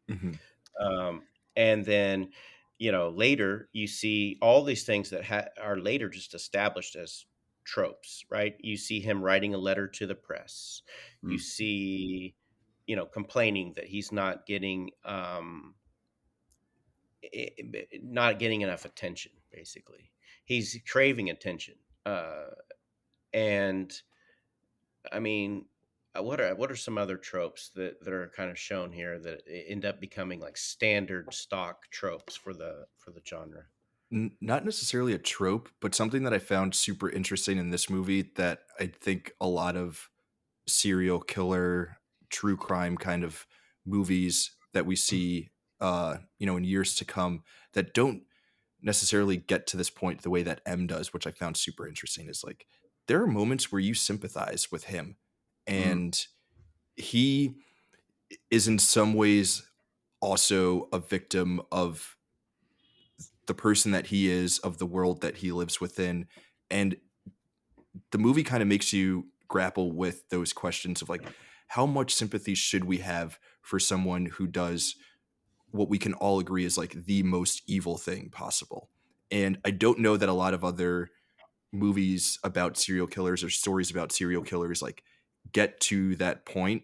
Mhm. um, and then later you see all these things that are later just established as tropes, right? You see him writing a letter to the press. You mm, see complaining that he's not getting enough attention, basically. He's craving attention. And I mean, what are some other tropes that are kind of shown here that end up becoming like standard stock tropes for the genre? Not necessarily a trope, but something that I found super interesting in this movie that I think a lot of serial killer, true crime kind of movies that we see, in years to come, that don't necessarily get to this point the way that M does, which I found super interesting, is like there are moments where you sympathize with him, mm, and he is in some ways also a victim of the person that he is, of the world that he lives within. And the movie kind of makes you grapple with those questions of like, how much sympathy should we have for someone who does what we can all agree is like the most evil thing possible? And I don't know that a lot of other movies about serial killers or stories about serial killers like get to that point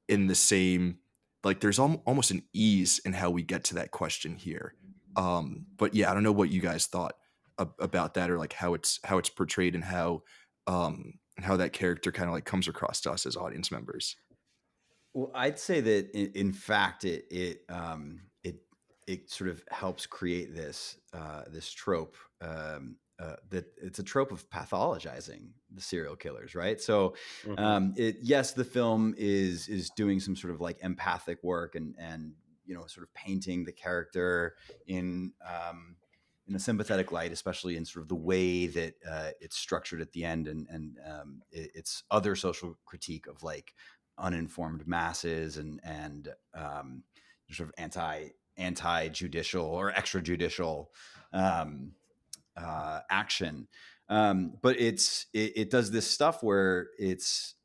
in the same, like there's almost an ease in how we get to that question here. But yeah, I don't know what you guys thought about that, or like how it's portrayed, and how that character kind of like comes across to us as audience members. Well, I'd say that in fact it sort of helps create this trope, that it's a trope of pathologizing the serial killers, right? So Hmm. yes, the film is doing some sort of like empathic work, and sort of painting the character in in a sympathetic light, especially in sort of the way that it's structured at the end, and its other social critique of like uninformed masses, and sort of anti judicial or extrajudicial um, action. But it does this stuff where it's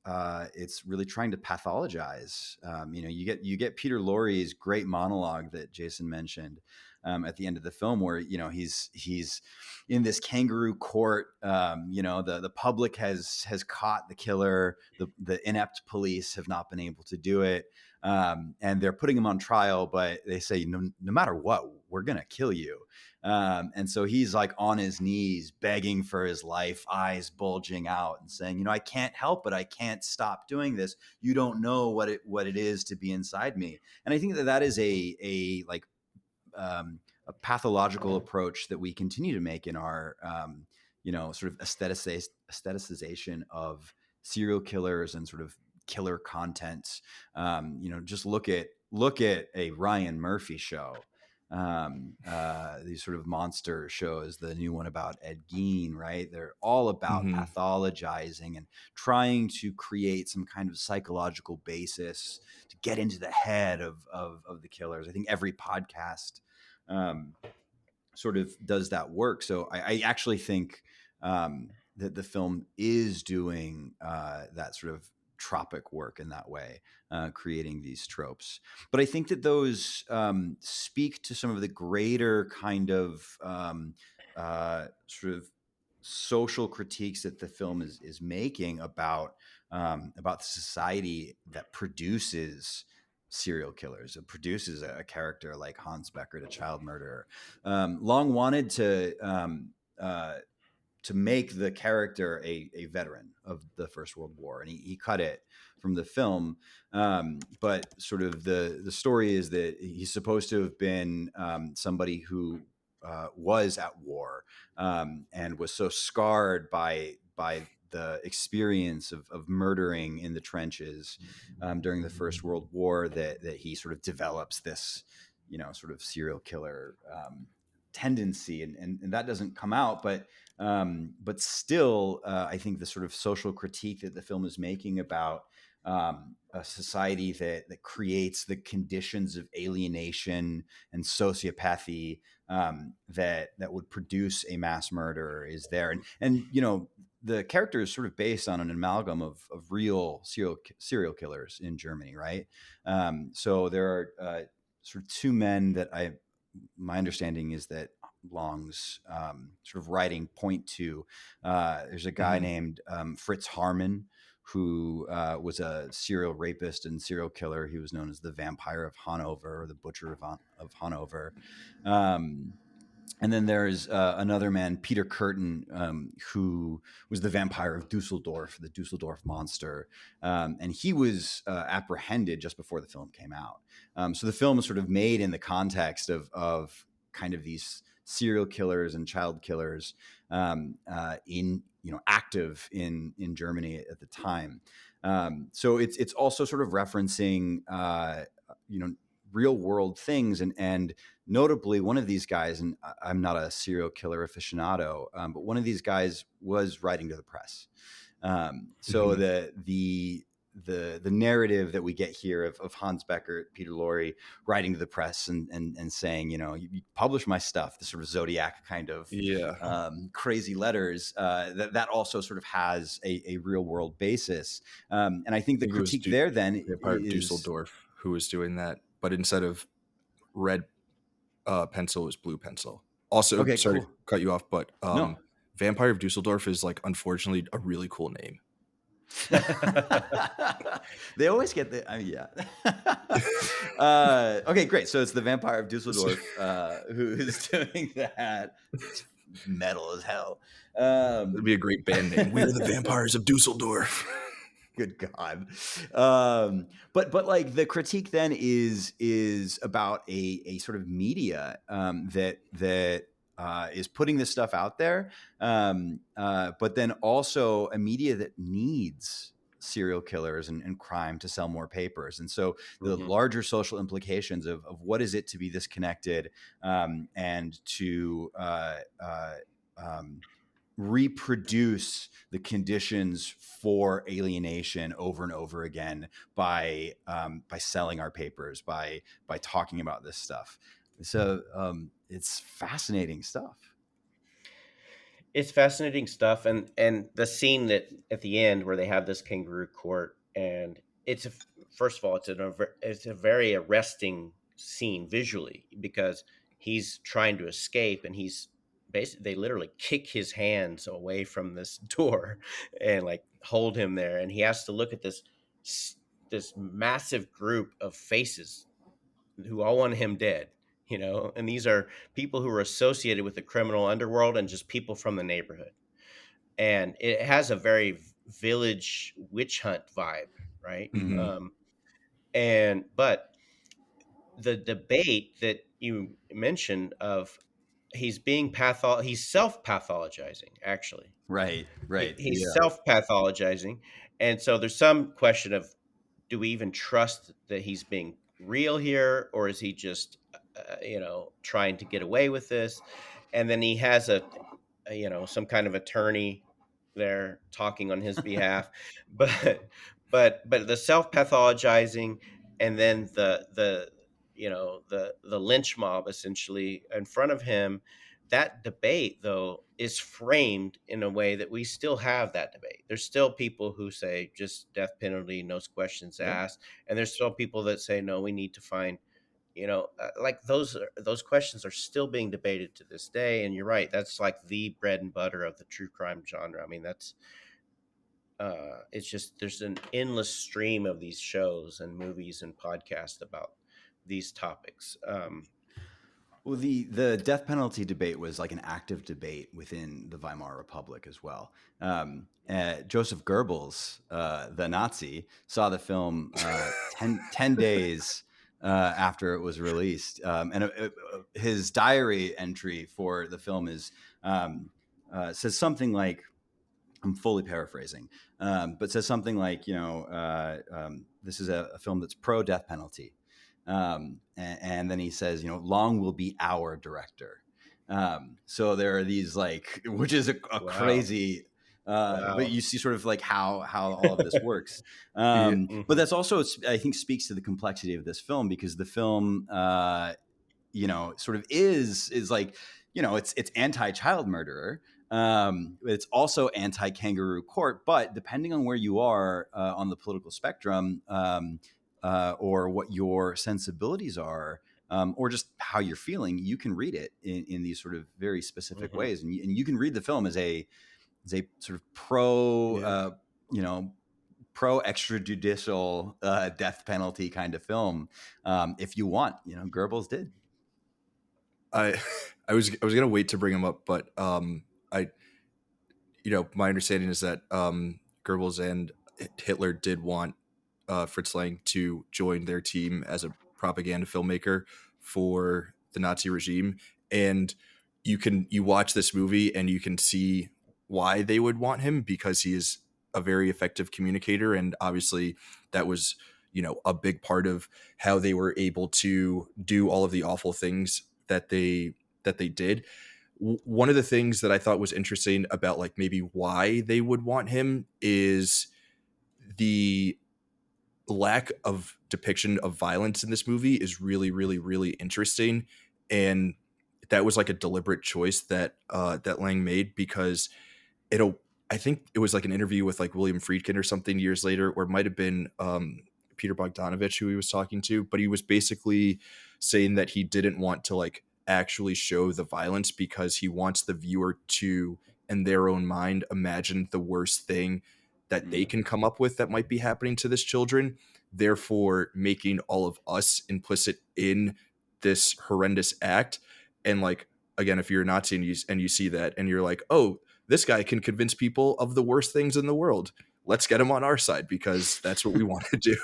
really trying to pathologize. You get Peter Lorre's great monologue that Jason mentioned at the end of the film, where he's in this kangaroo court. The public has caught the killer. The inept police have not been able to do it. And they're putting him on trial, but they say, no matter what, we're gonna kill you. And so he's like on his knees begging for his life, eyes bulging out, and saying, I can't help it, I can't stop doing this. You don't know what it is to be inside me. And I think that is a pathological approach that we continue to make in our sort of aestheticization of serial killers and sort of killer content. Just look at a Ryan Murphy show. these sort of monster shows, the new one about Ed Gein, right? They're all about Mhm. pathologizing and trying to create some kind of psychological basis to get into the head of the killers. I think every podcast um, sort of does that work. So I actually think that the film is doing that sort of tropic work in that way, creating these tropes. But I think that those speak to some of the greater kind of sort of social critiques that the film is making about the society that produces serial killers. It produces a character like Hans Beckert, a child murderer. Long wanted to make the character a veteran of the First World War, and he cut it from the film. But sort of the story is that he's supposed to have been somebody who was at war and was so scarred by the experience of murdering in the trenches during the First World War that he sort of develops this, sort of serial killer tendency, and that doesn't come out, but still, I think the sort of social critique that the film is making about a society that creates the conditions of alienation and sociopathy that would produce a mass murderer is there, and the character is sort of based on an amalgam of real serial killers in Germany, right? So there are sort of two men that my understanding is that Long's sort of writing point to. There's a guy Mhm. named Fritz Harman who was a serial rapist and serial killer. He was known as the Vampire of Hanover or the Butcher of Hanover. Um, and then there's another man, Peter Curtin, who was the vampire of Dusseldorf, the Dusseldorf monster. And he was apprehended just before the film came out. So the film is sort of made in the context of kind of these serial killers and child killers in active in Germany at the time. So it's also sort of referencing real world things and notably, one of these guys, and I'm not a serial killer aficionado, but one of these guys was writing to the press. So Mhm. the narrative that we get here of Hans Beckert, Peter Lorre writing to the press and saying, you publish my stuff, the sort of Zodiac kind of Yeah. crazy letters, that also sort of has a real world basis. And I think I the think it was critique there then Vampire of is Dusseldorf who was doing that, but instead of red pencil, it was blue pencil. Also, okay, sorry to cool. cut you off, but No, Vampire of Dusseldorf is like unfortunately a really cool name. they always get the. I mean, yeah. Okay, great. So it's the Vampire of Dusseldorf who is doing that. It's metal as hell. It'd be a great band name. We are the Vampires of Dusseldorf. Good God. But like the critique then is about a sort of media that is putting this stuff out there, but then also a media that needs serial killers and crime to sell more papers. And so the Mhm. larger social implications of what is it to be this connected and to um, reproduce the conditions for alienation over and over again by selling our papers, by talking about this stuff. So it's fascinating stuff. It's fascinating stuff, and the scene that at the end where they have this kangaroo court, and first of all, it's a very arresting scene visually because he's trying to escape, and he's basically they literally kick his hands away from this door and like hold him there, and he has to look at this massive group of faces who all want him dead, and these are people who are associated with the criminal underworld and just people from the neighborhood. And it has a very village witch hunt vibe, right? Mhm. And but the debate that you mentioned of he's self pathologizing actually. Right, right. He's Yeah. self pathologizing, and so there's some question of, do we even trust that he's being real here, or is he just trying to get away with this, and then he has some kind of attorney there talking on his behalf, but but the self pathologizing, and then the lynch mob essentially in front of him. That debate, though, is framed in a way that we still have that debate. There's still people who say just death penalty, no questions Yeah. asked, and there's still people that say no, we need to find, like those questions are still being debated to this day. And you're right, that's like the bread and butter of the true crime genre. I mean, that's it's just, there's an endless stream of these shows and movies and podcasts about these topics. Well, the death penalty debate was like an active debate within the Weimar Republic as well. Joseph Goebbels, the Nazi, saw the film 10 days after it was released. And his diary entry for the film says something like, I'm fully paraphrasing, but says something like, this is a film that's pro death penalty. And then he says, Long will be our director. So there are these which is a Wow. crazy, Wow. but you see sort of like how all of this works. Yeah. But that's also, I think, speaks to the complexity of this film, because the film, sort of is like, it's anti-child murderer. It's also anti-kangaroo court, but depending on where you are on the political spectrum, or what your sensibilities are, or just how you're feeling, you can read it in these sort of very specific ways, and you can read the film as a sort of pro, pro extrajudicial death penalty kind of film, if you want. Goebbels did. I was gonna wait to bring him up, but I my understanding is that Goebbels and Hitler did want Fritz Lang to join their team as a propaganda filmmaker for the Nazi regime, and you watch this movie and you can see why they would want him, because he is a very effective communicator, and obviously that was a big part of how they were able to do all of the awful things that they did. One of the things that I thought was interesting about like maybe why they would want him is the lack of depiction of violence in this movie is really, really, really interesting. And that was like a deliberate choice that that Lang made, because I think it was like an interview with like William Friedkin or something years later, or it might have been Peter Bogdanovich who he was talking to, but he was basically saying that he didn't want to like actually show the violence because he wants the viewer to, in their own mind, imagine the worst thing that they can come up with that might be happening to this children, therefore making all of us implicit in this horrendous act. And like, again, if you're a Nazi and you see that and you're like, oh, this guy can convince people of the worst things in the world, let's get him on our side because that's what we want to do.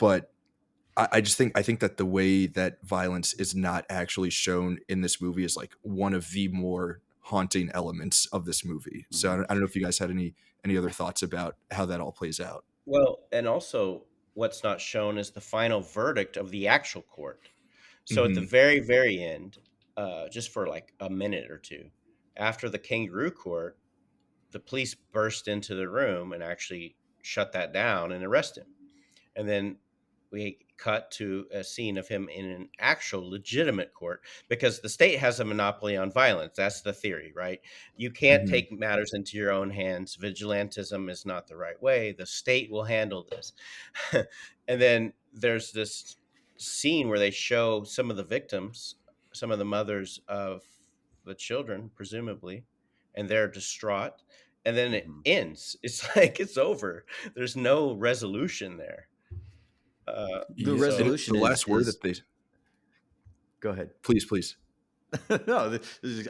But I think that the way that violence is not actually shown in this movie is like one of the more haunting elements of this movie. So I don't know if you guys had any other thoughts about how that all plays out. Well, and also what's not shown is the final verdict of the actual court. So at the Mm-hmm. very, very end, just for like a minute or two, after the kangaroo court, the police burst into the room and actually shut that down and arrest him. And then we cut to a scene of him in an actual legitimate court, because the state has a monopoly on violence. That's the theory, right? You can't Mm-hmm. take matters into your own hands. Vigilantism is not the right way. The state will handle this. And then there's this scene where they show some of the victims, some of the mothers of the children, presumably, and they're distraught. And then it ends. It's like it's over. There's no resolution there. The So And resolution the last word is that they go ahead. please. No,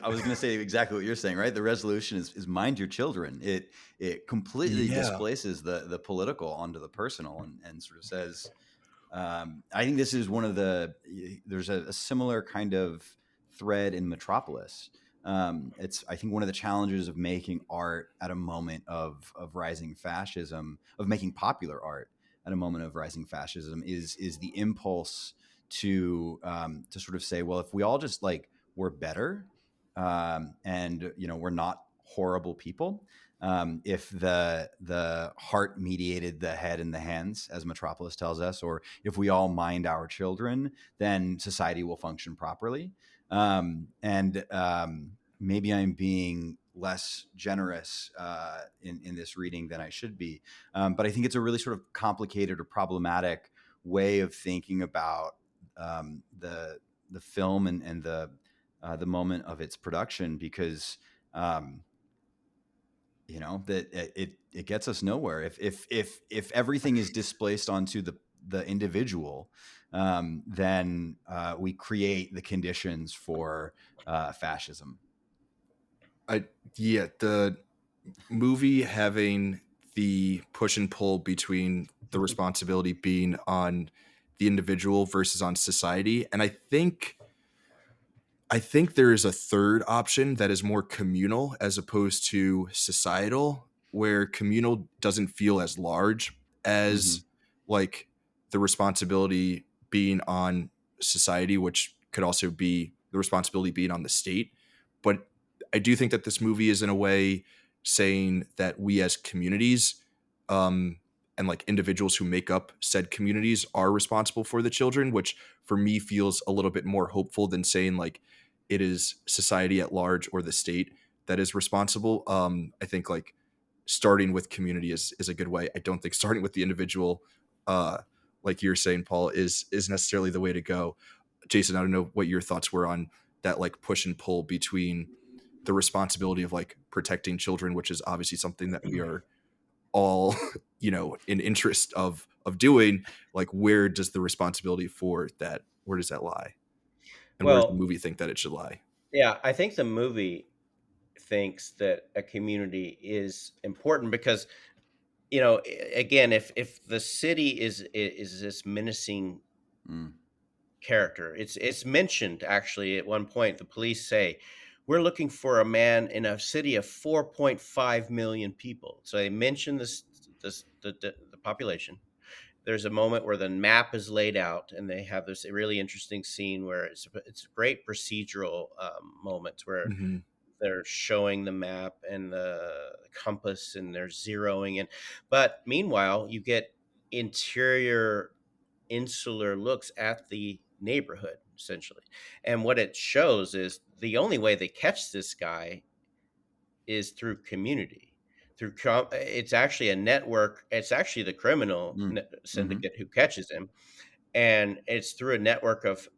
I was going to say exactly what you're saying, right? The resolution is mind your children. It completely Yeah. displaces the political onto the personal, and sort of says, I think this is one of there's a similar kind of thread in Metropolis. It's, I think, one of the challenges of making art at a moment of rising fascism, of making popular art at a moment of rising fascism, is the impulse to sort of say, well, if we all just like were better, and we're not horrible people. If the heart mediated the head and the hands, as Metropolis tells us, or if we all mind our children, then society will function properly. And maybe I'm being less generous in this reading than I should be, but I think it's a really sort of complicated or problematic way of thinking about the film and the moment of its production, because that it gets us nowhere if everything is displaced onto the individual, then we create the conditions for fascism. The movie having the push and pull between the responsibility being on the individual versus on society, and I think there is a third option that is more communal as opposed to societal, where communal doesn't feel as large Mm-hmm. as like the responsibility being on society, which could also be the responsibility being on the state. But I do think that this movie is in a way saying that we as communities, and like individuals who make up said communities are responsible for the children, which for me feels a little bit more hopeful than saying like it is society at large or the state that is responsible. I think like starting with community is a good way. I don't think starting with the individual, uh, like you're saying, Paul, is necessarily the way to go. Jason, I don't know what your thoughts were on that, like push and pull between the responsibility of like protecting children, which is obviously something that we are all, in interest of doing. Like, where does the responsibility for that? Where does that lie? And where does the Well, movie think that it should lie? yeah, I think the movie thinks that a community is important because, again, if the city is this menacing Mm. character, it's mentioned actually at one point. The police say, "We're looking for a man in a city of 4.5 million people." So they mention the population. There's a moment where the map is laid out, and they have this really interesting scene where it's great procedural moments where Mm-hmm. they're showing the map and the compass, and they're zeroing in. But meanwhile, you get interior insular looks at the neighborhood essentially. And what it shows is the only way they catch this guy is through community. It's actually a network. It's actually the criminal Mm. Mm-hmm. syndicate who catches him, and it's through a network of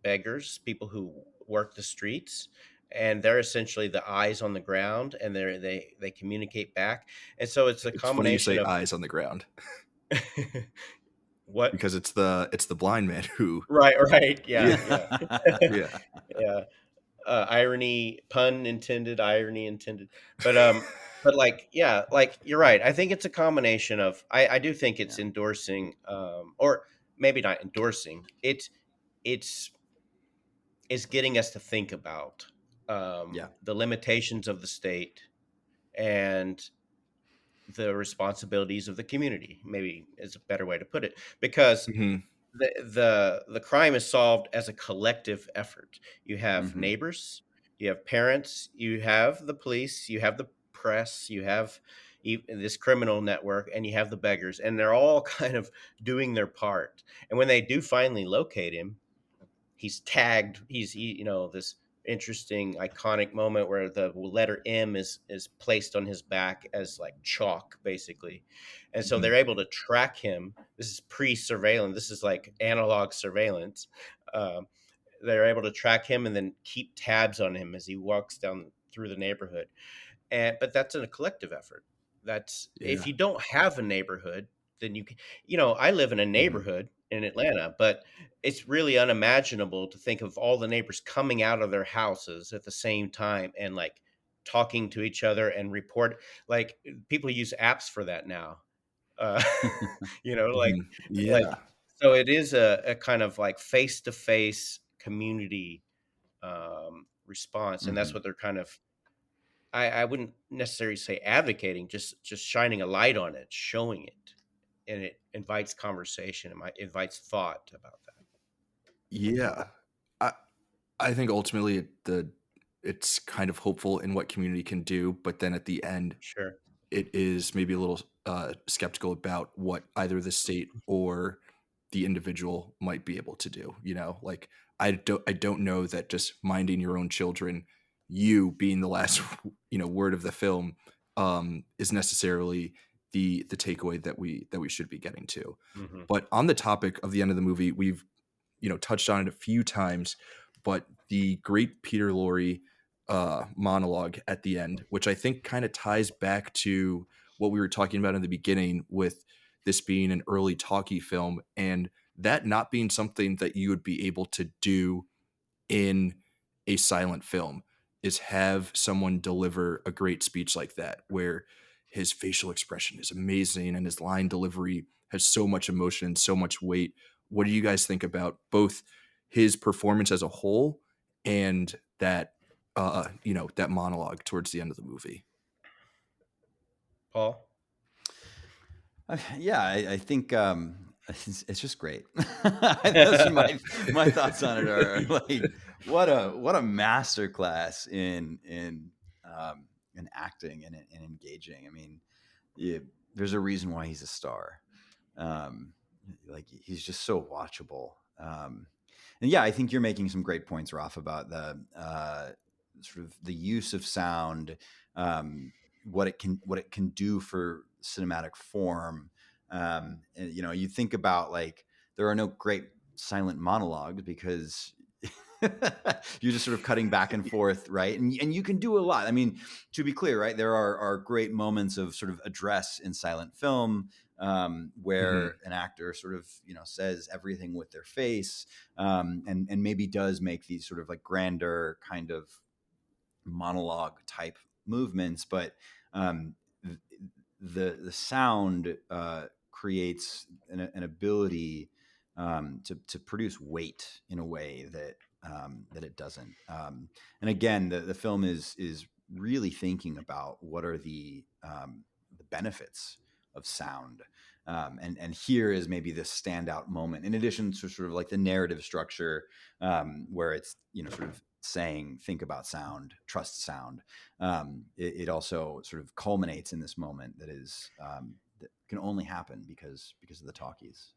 beggars, people who work the streets, and they're essentially the eyes on the ground, and they communicate back. And so it's a It's funny you combination say of eyes on the ground what. because it's the blind man who, Right, yeah, yeah, yeah. yeah. Yeah, irony, pun intended, irony intended. But like, yeah, like you're right. I think it's a combination of. I do think it's Yeah. endorsing, or maybe not endorsing. It's it's getting us to think about Yeah. the limitations of the state and the responsibilities of the community. Maybe is a better way to put it, because Mm-hmm. the crime is solved as a collective effort. You have Mm-hmm. neighbors, you have parents, you have the police, you have the press, you have this criminal network, and you have the beggars, and they're all kind of doing their part. And when they do finally locate him, he's tagged. This interesting iconic moment where the letter M is placed on his back as like chalk, basically. And so Mm-hmm. they're able to track him. This is pre-surveillance. This is like analog surveillance. Um, they're able to track him and then keep tabs on him as he walks down through the neighborhood. But that's a collective effort. That's if Yeah. you don't have a neighborhood, then I live in a Mm-hmm. neighborhood in Atlanta, but it's really unimaginable to think of all the neighbors coming out of their houses at the same time and like talking to each other and report. Like people use apps for that now. uh you know like Mm-hmm. Yeah. like so it is a kind of like face to face community response, and that's Mm-hmm. what they're kind of. I wouldn't necessarily say advocating, just shining a light on it, showing it, and it invites conversation. It might invites thought about that. Yeah. I I think ultimately it's kind of hopeful in what community can do, but then at the end, Sure. it is maybe a little skeptical about what either the state or the individual might be able to do. You know, like I don't know that just minding your own children, you being the last word of the film, is necessarily the takeaway that we should be getting to. Hmm. But on the topic of the end of the movie, we've touched on it a few times, but the great Peter Lorre monologue at the end, which I think kind of ties back to what we were talking about in the beginning with this being an early talkie film and that not being something that you would be able to do in a silent film is have someone deliver a great speech like that where his facial expression is amazing and his line delivery has so much emotion and so much weight. What do you guys think about both his performance as a whole and that monologue towards the end of the movie? Paul? Yeah, I think it's just great. Those are my thoughts on it. Are like what a masterclass in acting and engaging. I mean, yeah, there's a reason why he's a star. Um, like he's just so watchable. And yeah, I think you're making some great points, Raf, about the sort of the use of sound, what it can do for cinematic form. And, you think about like there are no great silent monologues because you're just sort of cutting back and forth, right? And you can do a lot. I mean, to be clear, right, there are great moments of sort of address in silent film, Hmm. where an actor sort of says everything with their face, and maybe does make these sort of like grander kind of monologue type movements, but um, the sound creates an ability to produce weight in a way that it doesn't. And again, the film is really thinking about what are the benefits of sound. And here is maybe this standout moment, in addition to sort of like the narrative structure, where it's sort of saying think about sound, trust sound. It also sort of culminates in this moment that can only happen because of the talkies.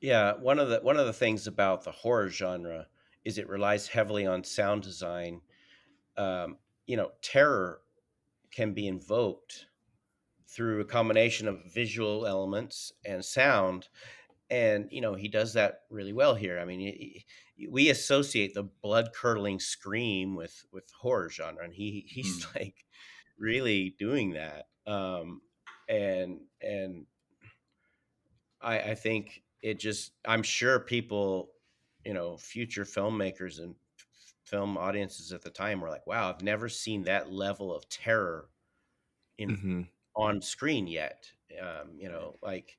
Yeah, one of the things about the horror genre is it relies heavily on sound design. Terror can be invoked through a combination of visual elements and sound, and he does that really well here. I mean, we associate the blood curdling scream with horror genre, and he's Hmm. like really doing that. And I think it just, I'm sure people, future filmmakers and film audiences at the time were like, wow, I've never seen that level of terror in Hmm. on screen yet. Right. Like,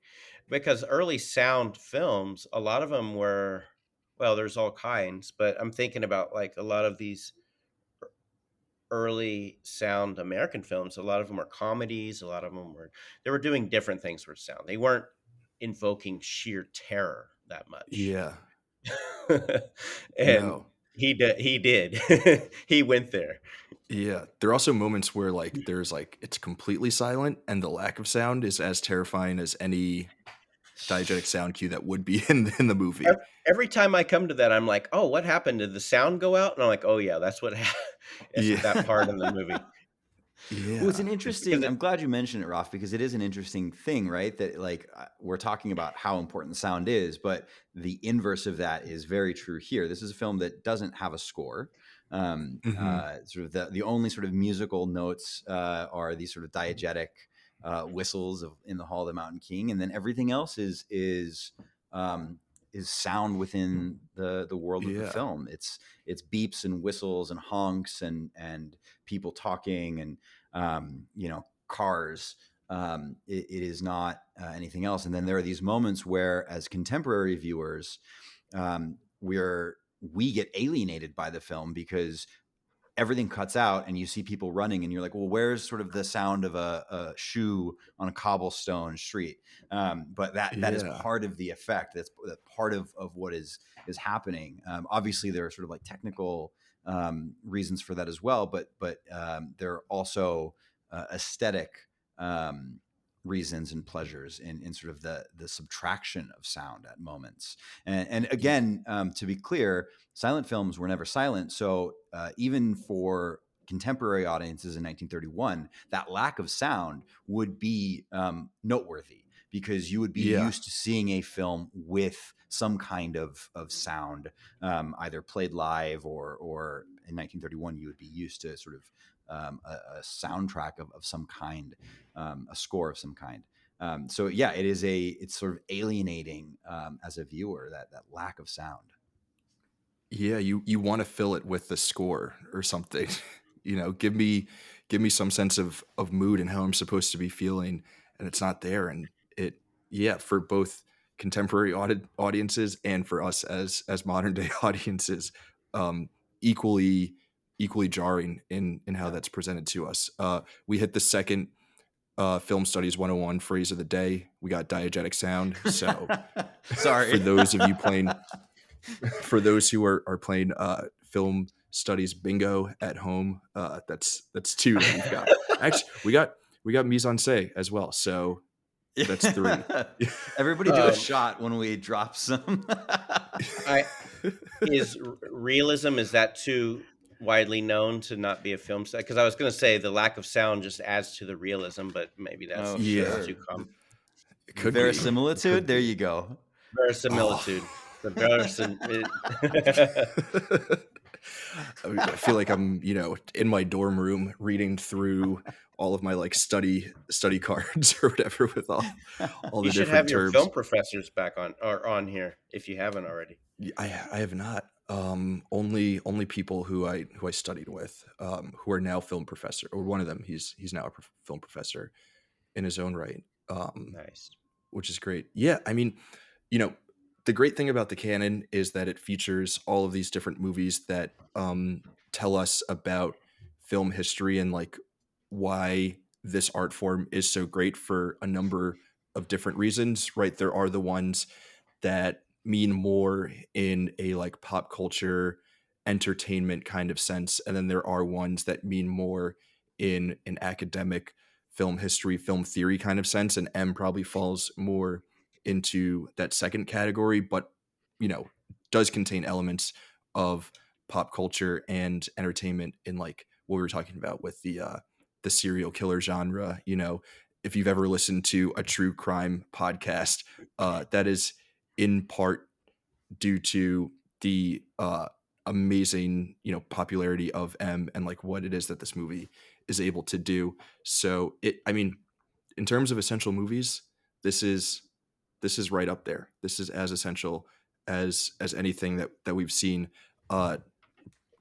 because early sound films, a lot of them were, well, there's all kinds, but I'm thinking about like a lot of these early sound American films. A lot of them were comedies. A lot of them were, they were doing different things with sound. They weren't invoking sheer terror that much. Yeah. And No. he did. He went there. Yeah. There are also moments where like there's like it's completely silent and the lack of sound is as terrifying as any diegetic sound cue that would be in the movie. Every time I come to that, I'm like, "Oh, what happened? Did the sound go out?" And I'm like, "Oh yeah, that's what that's Yeah. that part in the movie." Well, it's Yeah. an Because interesting. I'm glad you mentioned it, Ralph, because it is an interesting thing, right? That like we're talking about how important sound is, but the inverse of that is very true here. This is a film that doesn't have a score. Mhm. Sort of the only sort of musical notes are these sort of diegetic whistles in the Hall of the Mountain King, and then everything else um, is sound within the world of the Yeah. film. It's beeps and whistles and honks and people talking and cars. It is not anything else. And then there are these moments where, as contemporary viewers, we get alienated by the film because everything cuts out and you see people running and you're like, well, where's sort of the sound of a shoe on a cobblestone street? But that is Yeah. part of the effect. That's part of what is happening. Obviously there are sort of like technical reasons for that as well, but there are also aesthetic reasons and pleasures in sort of the subtraction of sound at moments. And again, to be clear, silent films were never silent. So even for contemporary audiences in 1931, that lack of sound would be noteworthy, because you would be Yeah. used to seeing a film with some kind of sound, either played live or in 1931, you would be used to sort of a soundtrack of some kind, a score of some kind. So yeah, it's sort of alienating as a viewer, that lack of sound. Yeah, you want to fill it with the score or something. Give me some sense of mood and how I'm supposed to be feeling, and it's not there. And it, yeah, for both contemporary audiences and for us as modern day audiences, um, equally jarring in how Yeah. that's presented to us. We hit the second film studies 101 phrase of the day. We got diegetic sound. So for Sorry. those of you playing for those who are playing film studies bingo at home, that's two that we've got. Actually, we got mise en scène as well, so that's three. Everybody do a shot when we drop some. Is realism, is that too widely known to not be a film set? Because I was going to say the lack of sound just adds to the realism, but maybe that's Oh, Yeah, too sure. common. it The could be. It could verisimilitude. There be. you go. Verisimilitude. Oh. The verisim. I feel like I'm, in my dorm room reading through all of my like study cards or whatever with all You the should different have your terms. film professors back on here if you haven't already. I have not. Only people who I studied with, who are now film professor, or one of them. He's now a film professor in his own right, Nice. which is great. Yeah, I mean, you know, the great thing about the Canon is that it features all of these different movies that tell us about film history and like why this art form is so great for a number of different reasons. Right, there are the ones that mean more in a like pop culture entertainment kind of sense, and then there are ones that mean more in an academic film history, film theory kind of sense, and M probably falls more into that second category, but does contain elements of pop culture and entertainment in like what we were talking about with the serial killer genre. If you've ever listened to a true crime podcast, that is in part due to the amazing popularity of M and like what it is that this movie is able to do. So I mean, in terms of essential movies, this is right up there. This is as essential as anything that we've seen.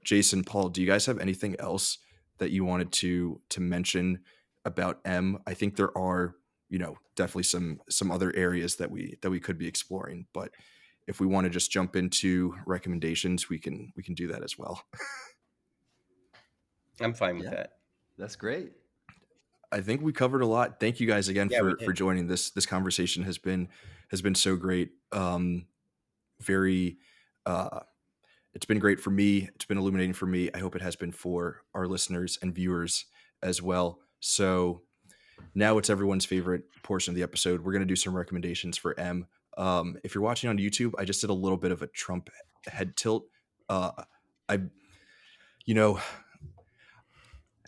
Jason, Paul, do you guys have anything else that you wanted to mention about M? I think there are, definitely some other areas that we could be exploring, but if we want to just jump into recommendations, we can do that as well. I'm fine with Yeah, that. that's great. I think we covered a lot. Thank you guys again Yeah, we for did. joining. This conversation has been so great. Very it's been great for me. It's been illuminating for me. I hope it has been for our listeners and viewers as well. So now it's everyone's favorite portion of the episode. We're going to do some recommendations for M. If you're watching on YouTube, I just did a little bit of a Trump head tilt. I, you know,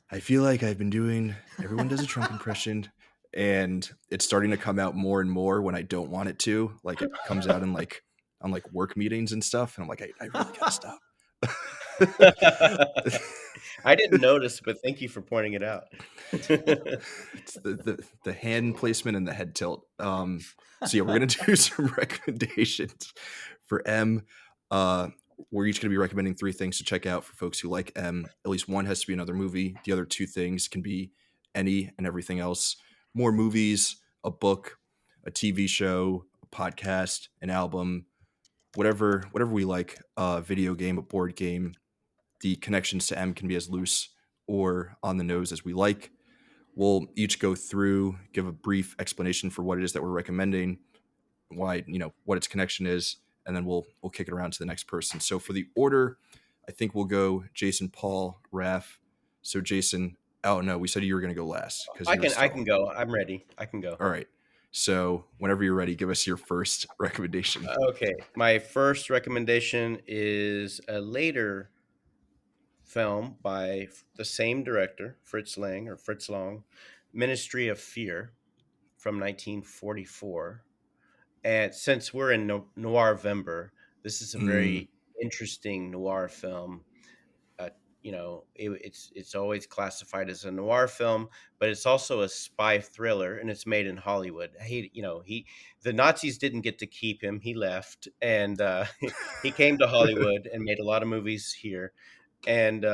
I feel like I've been doing, everyone does a Trump impression, and it's starting to come out more and more when I don't want it to. Like it comes out in like on like work meetings and stuff, and I'm like, I really gotta stop. I didn't notice, but thank you for pointing it out. It's the hand placement and the head tilt. So yeah, we're gonna do some recommendations for M. We're each gonna be recommending 3 things to check out for folks who like M. At least one has to be another movie. The other 2 things can be any and everything else. More movies, a book, a TV show, a podcast, an album, whatever we like. A video game, a board game, the connections to M can be as loose or on the nose as we like. We'll each go through, give a brief explanation for what it is that we're recommending, why, what its connection is, and then we'll kick it around to the next person. So for the order, I think we'll go Jason, Paul, Raph. So Jason, oh no, we said you were going to go last because you were I can stalling. go. I'm ready. I can go. All right. So whenever you're ready, give us your first recommendation. Okay. My first recommendation is a later film by the same director, Fritz Lang or Fritz Lang, Ministry of Fear from 1944. And since we're in Noirvember, this is a very interesting noir film. Uh, it's always classified as a noir film, but it's also a spy thriller, and it's made in Hollywood. The Nazis didn't get to keep him; he left, and he came to Hollywood and made a lot of movies here. And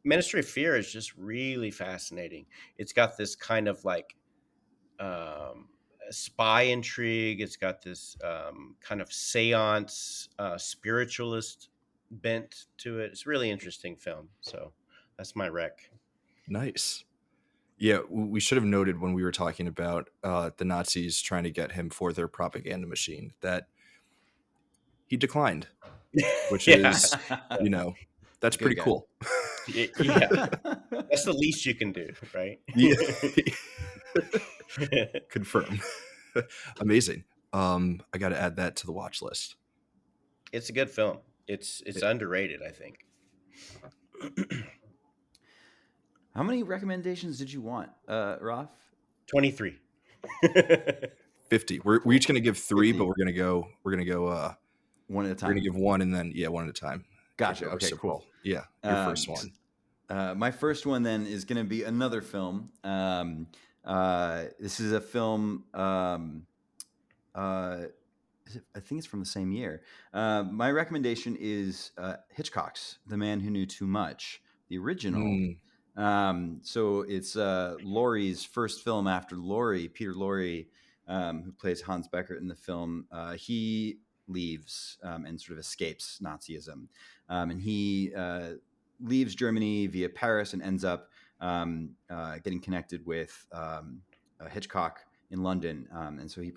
Ministry of Fear is just really fascinating. It's got this kind of like spy intrigue. It's got this kind of seance, spiritualist bent to it. It's a really interesting film. So that's my rec. Nice. Yeah, we should have noted when we were talking about the Nazis trying to get him for their propaganda machine that he declined, which Yeah. is, that's Good pretty guy. cool. Yeah. That's the least you can do, right? Yeah. Confirm. Amazing. I got to add that to the watch list. It's a good film. It's underrated, I think. How many recommendations did you want, Ralph? 23. 50. We're each going to give 3, 50. but we're going to go One at a we're time. going to give 1 and then one at a time. Gotcha. Okay, so cool. Paul, yeah, your first one. My first one then is going to be another film. This is a film. I think it's from the same year. My recommendation is Hitchcock's The Man Who Knew Too Much, the original. So it's Laurie's first film after Laurie, Peter Lorre, who plays Hans Beckert in the film. He leaves and sort of escapes Nazism. And he leaves Germany via Paris and ends up getting connected with Hitchcock in London, and so he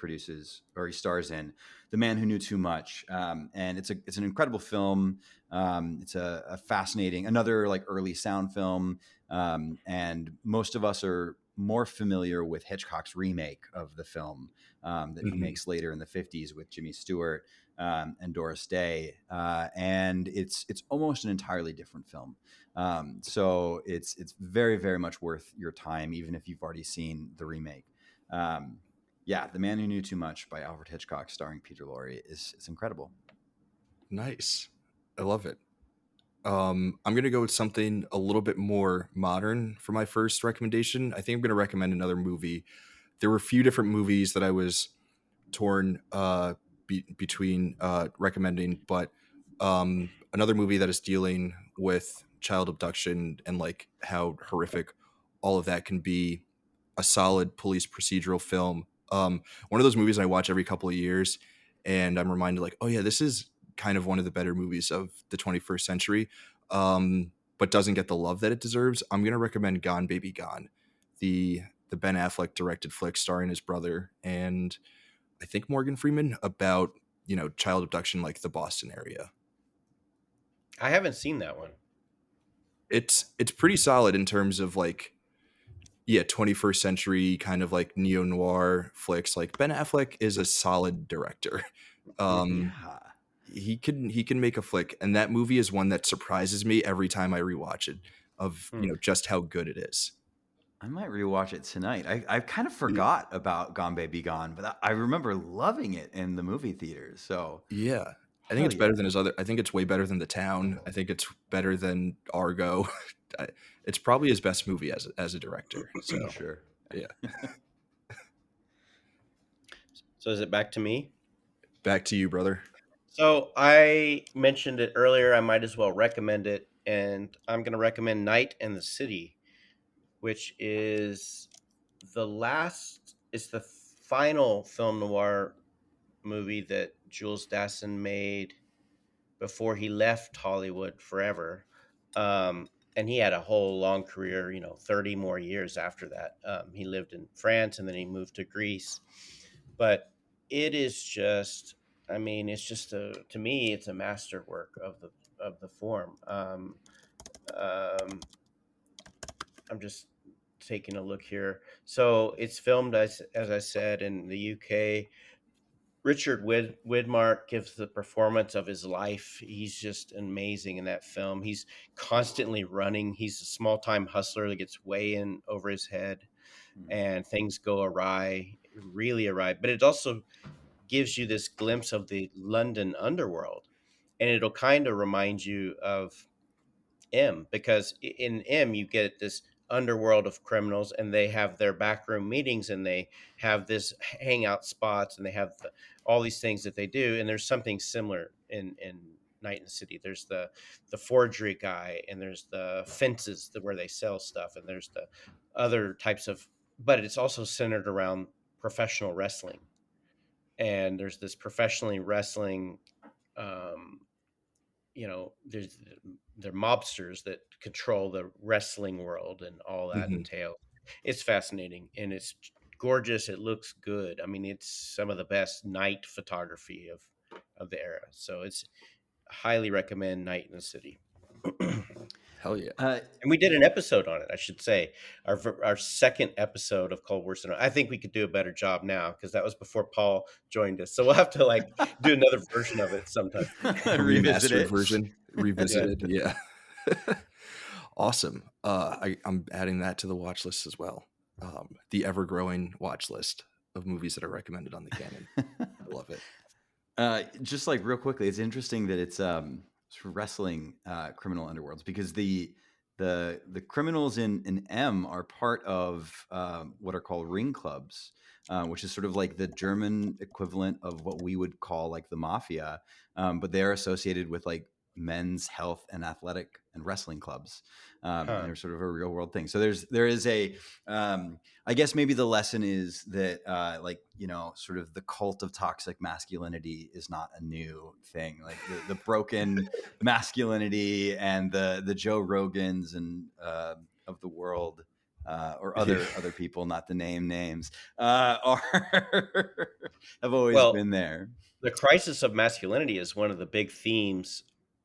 stars in The Man Who Knew Too Much, and it's an incredible film. It's a fascinating, another like early sound film, and most of us are more familiar with Hitchcock's remake of the film that he makes later in the 50s with Jimmy Stewart and Doris Day, and it's almost an entirely different film. So it's very, very much worth your time, even if you've already seen the remake. The Man Who Knew Too Much by Alfred Hitchcock, starring Peter Lorre, is incredible. Nice. I love it. I'm going to go with something a little bit more modern for my first recommendation. I think I'm going to recommend another movie. There were a few different movies that I was torn between recommending, but another movie that is dealing with child abduction and like how horrific all of that can be, a solid police procedural film. One of those movies I watch every couple of years, and I'm reminded like, oh yeah, this is kind of one of the better movies of the 21st century, but doesn't get the love that it deserves. I'm going to recommend Gone Baby Gone, the Ben Affleck directed flick starring his brother and I think Morgan Freeman, about child abduction, like the Boston area. I haven't seen that one. It's pretty solid in terms of like 21st century kind of like neo noir flicks. Like Ben Affleck is a solid director. He can make a flick, and that movie is one that surprises me every time I rewatch it, of just how good it is. I might rewatch it tonight. I kind of forgot about Gone Baby Gone, but I remember loving it in the movie theaters. So yeah, I think it's better than his other. I think it's way better than The Town. I think it's better than Argo. It's probably his best movie as a director. So sure, yeah. So is it back to me? Back to you, brother. So I mentioned it earlier. I might as well recommend it, and I'm going to recommend Night and the City, which is it's the final film noir movie that Jules Dassin made before he left Hollywood forever. And he had a whole long career, 30 more years after that. He lived in France and then he moved to Greece. But it is just, I mean, it's just to me, it's a masterwork of the form. Um, I'm just taking a look here. So it's filmed, as I said, in the UK. Richard Widmark gives the performance of his life. He's just amazing in that film. He's constantly running. He's a small time hustler that gets way in over his head, and things go awry, really awry. But it also gives you this glimpse of the London underworld, and it'll kind of remind you of M, because in M you get this underworld of criminals, and they have their backroom meetings, and they have this hangout spots, and they have all these things that they do. And there's something similar in Night in the City. There's the forgery guy, and there's the fences where they sell stuff, and there's the other types of, but it's also centered around professional wrestling. And there's this professionally wrestling, um, there's they're mobsters that control the wrestling world, and all that Mhm. entails. It's fascinating, and it's gorgeous. It looks good. I mean, it's some of the best night photography of the era. So it's highly recommend Night in the City. Hell yeah. And we did an episode on it, I should say. Our second episode of Cold War Cinema. I think we could do a better job now, because that was before Paul joined us. So we'll have to do another version of it sometime. A Revisit remastered it. version, Yeah. revisited. Yeah. Awesome. I'm adding that to the watch list as well. The ever growing watch list of movies that are recommended on the Canon. I love it. Just like real quickly, it's interesting that it's sort of wrestling criminal underworlds, because the criminals in M are part of what are called ring clubs, which is sort of like the German equivalent of what we would call like the mafia, but they're associated with like men's health and athletic and wrestling clubs, and Huh. they're sort of a real world thing. So there is a I guess maybe the lesson is that, sort of the cult of toxic masculinity is not a new thing. Like the broken masculinity and the Joe Rogans and of the world, or other people, not to name names, are have always Well, been there. the crisis of masculinity is one of the big themes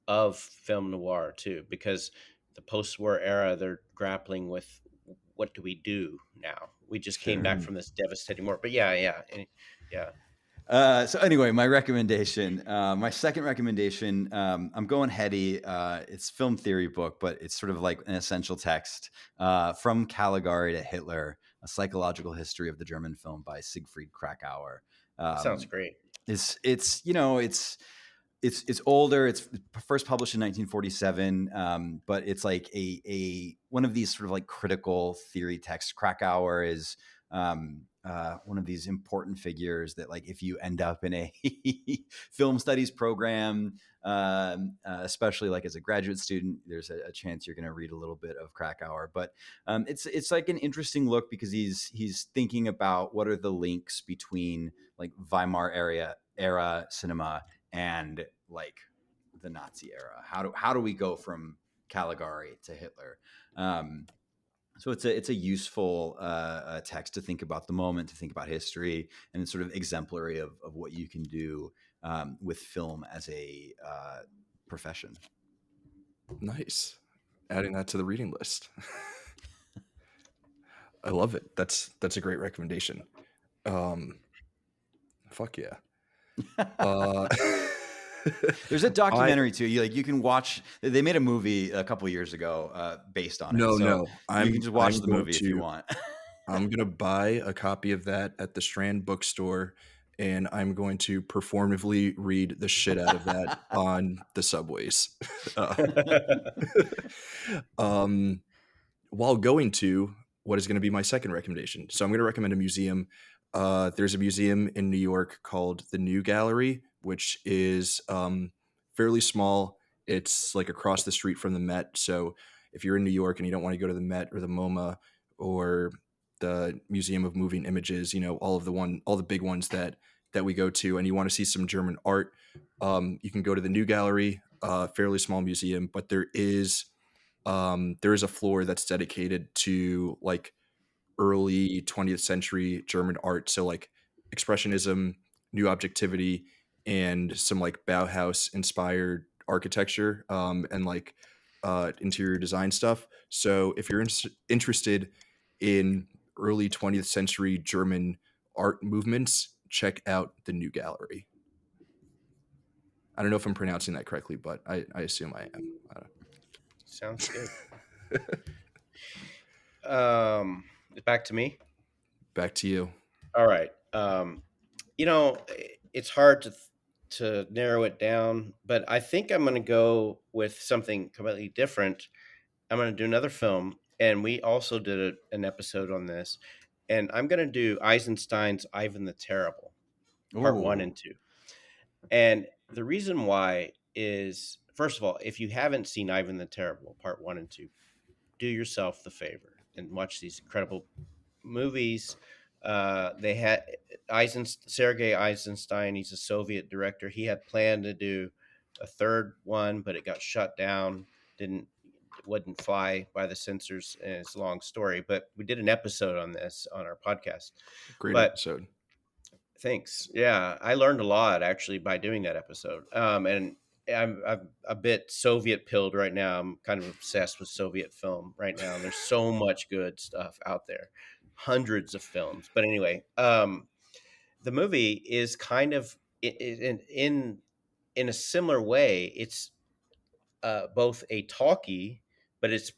of film noir too, because the post-war era, they're grappling with, what do we do now? We just came back from this devastating war. But yeah. So anyway, my recommendation, my second recommendation, I'm going heady. It's film theory book, but it's sort of like an essential text, From Caligari to Hitler, A Psychological History of the German Film by Siegfried Krakauer. Sounds great. It's older. It's first published in 1947, but it's like a one of these sort of like critical theory texts. Krakauer is one of these important figures that, like, if you end up in a film studies program, especially like as a graduate student, there's a chance you're going to read a little bit of Krakauer. But it's like an interesting look, because he's thinking about what are the links between like Weimar era cinema and like the Nazi era. How do we go from Caligari to Hitler? So it's a useful text to think about the moment, to think about history, and it's sort of exemplary of what you can do with film as a profession. Nice. Adding that to the reading list. I love it. That's a great recommendation. Fuck yeah. There's a documentary too. You can watch. They made a movie a couple years ago based on it. So no. you can just watch the movie if you want. I'm gonna buy a copy of that at the Strand bookstore, and I'm going to performatively read the shit out of that on the subways. While going to what is going to be my second recommendation. So I'm going to recommend a museum. There's a museum in New York called the New Gallery, which is fairly small. It's like across the street from the Met. So if you're in New York and you don't want to go to the Met or the MoMA or the Museum of Moving Images, all the big ones that that we go to and you want to see some German art, you can go to the New Gallery, fairly small museum, but there is a floor that's dedicated to like early 20th century German art. So like expressionism, new objectivity, and some like Bauhaus inspired architecture, and like interior design stuff. So if you're interested in early 20th century German art movements, check out the New Gallery. I don't know if I'm pronouncing that correctly, but I assume I am. Sounds good. Back to me. Back to you. All right. It's hard to narrow it down, but I think I'm going to go with something completely different. I'm going to do another film, and we also did an episode on this, and I'm going to do Eisenstein's Ivan the Terrible, part 1 and 2. And the reason why is, first of all, if you haven't seen Ivan the Terrible, part 1 and 2, do yourself the favor and watch these incredible movies. They had Sergei Eisenstein. He's a Soviet director. He had planned to do a third one, but it got shut down. Wouldn't fly by the censors, and it's a long story. But we did an episode on this on our podcast. Great episode. Thanks. Yeah, I learned a lot actually by doing that episode. And I'm a bit Soviet pilled right now. I'm kind of obsessed with Soviet film right now. There's so much good stuff out there, hundreds of films. But anyway, the movie is kind of in a similar way. It's both a talkie, but it's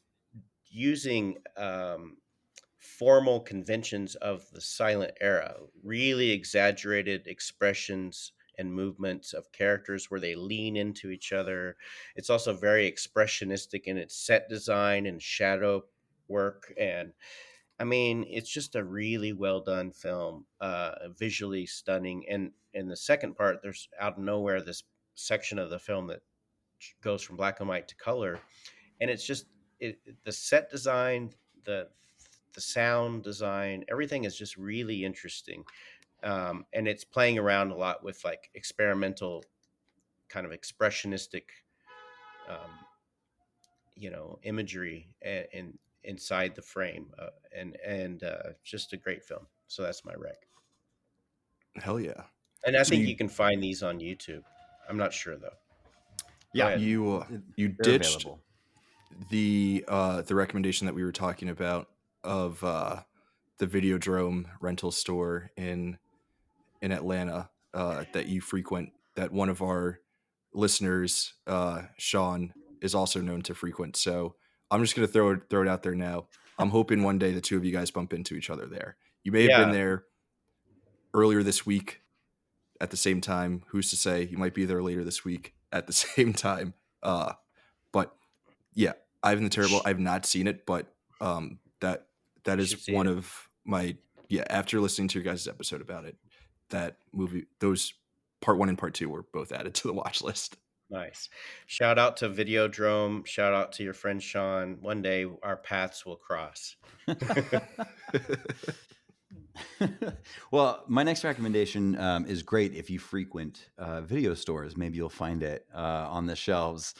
using formal conventions of the silent era, really exaggerated expressions and movements of characters where they lean into each other. It's also very expressionistic in its set design and shadow work. And I mean, it's just a really well done film, visually stunning. And in the second part, there's out of nowhere this section of the film that goes from black and white to color. And it's just the set design, the sound design, everything is just really interesting. And it's playing around a lot with like experimental kind of expressionistic, imagery and inside the frame, and just a great film. So that's my rec. Hell yeah. And I think you can find these on YouTube. I'm not sure though. Yeah, you ditched available. The recommendation that we were talking about of the Videodrome rental store in Atlanta that you frequent, that one of our listeners, Sean, is also known to frequent. So I'm just gonna throw it out there now. I'm hoping one day the two of you guys bump into each other there. You may have been there earlier this week at the same time. Who's to say? You might be there later this week at the same time. But yeah, Ivan the Terrible, I've not seen it, but that is one of my, after listening to your guys' episode about it, that movie, those part 1 and part 2 were both added to the watch list. Nice. Shout out to Videodrome. Shout out to your friend Sean. One day our paths will cross. Well, my next recommendation is great if you frequent video stores. Maybe you'll find it on the shelves.